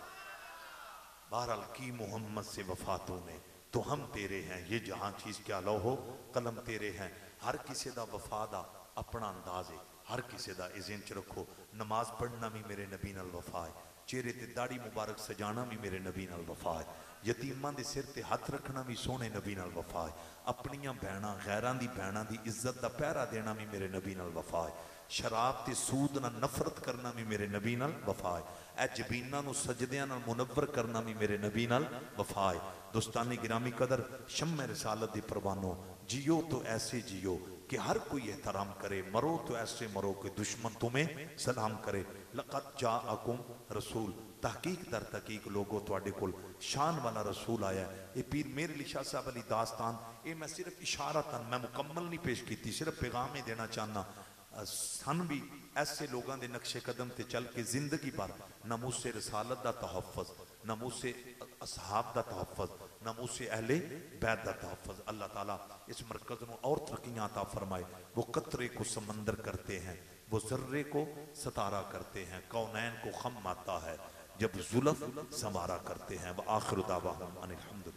بہرحال کی محمد سے وفاتوں نے تو ہم تیرے ہیں یہ جہاں چیز کیا لو ہو قلم تیرے ہیں ہر کسی دا وفا دا اپنا انداز ہے ہر کسی دا ذہن چ رکھو نماز پڑھنا بھی میرے نبی نال وفا ہے چہرے تے داڑھی مبارک سجانا بھی میرے نبی نال وفا ہے یتیماں دے سر تے ہاتھ رکھنا بھی سونے نبی نال وفا ہے اپنیاں بہناں غیران دی بہناں دی عزت دا پہرا دینا بھی میرے نبی نال وفا ہے شراب تے سود نہ نفرت کرنا بھی میرے نبی نال وفا ہے اے جبیناں نو سجدیاں نال منور کرنا بھی میرے نبی نال وفا ہے دوستانی گرامی قدر شمع رسالت دی پروانو جیو تو ایسے جیو کہ ہر کوئی احترام کرے مرو تو ایسے مرو کہ دشمن تمہیں سلام کرے لقد جاءکم رسول تحقیق در تحقیق لوگوں تواڈے کول شان والا رسول آیا ہے یہ پیر میر علی شاہ صاحب علی داستان یہ میں صرف اشارتاً میں مکمل نہیں پیش کیتی صرف پیغام ہی دینا چاہنا سن بھی ایسے لوگاں دے نقش قدم تے چل کے زندگی پر ناموس رسالت دا تحفظ ناموس اصحاب دا تحفظ ناموس اہل بیت دا تحفظ اللہ تعالیٰ اس مرکز میں اور ترقیاں عطا فرمائے وہ قطرے کو سمندر کرتے ہیں وہ ذرے کو ستارہ کرتے ہیں کونین کو خم آتا ہے جب زلف سنوارا کرتے ہیں وآخر دعواہم ان الحمد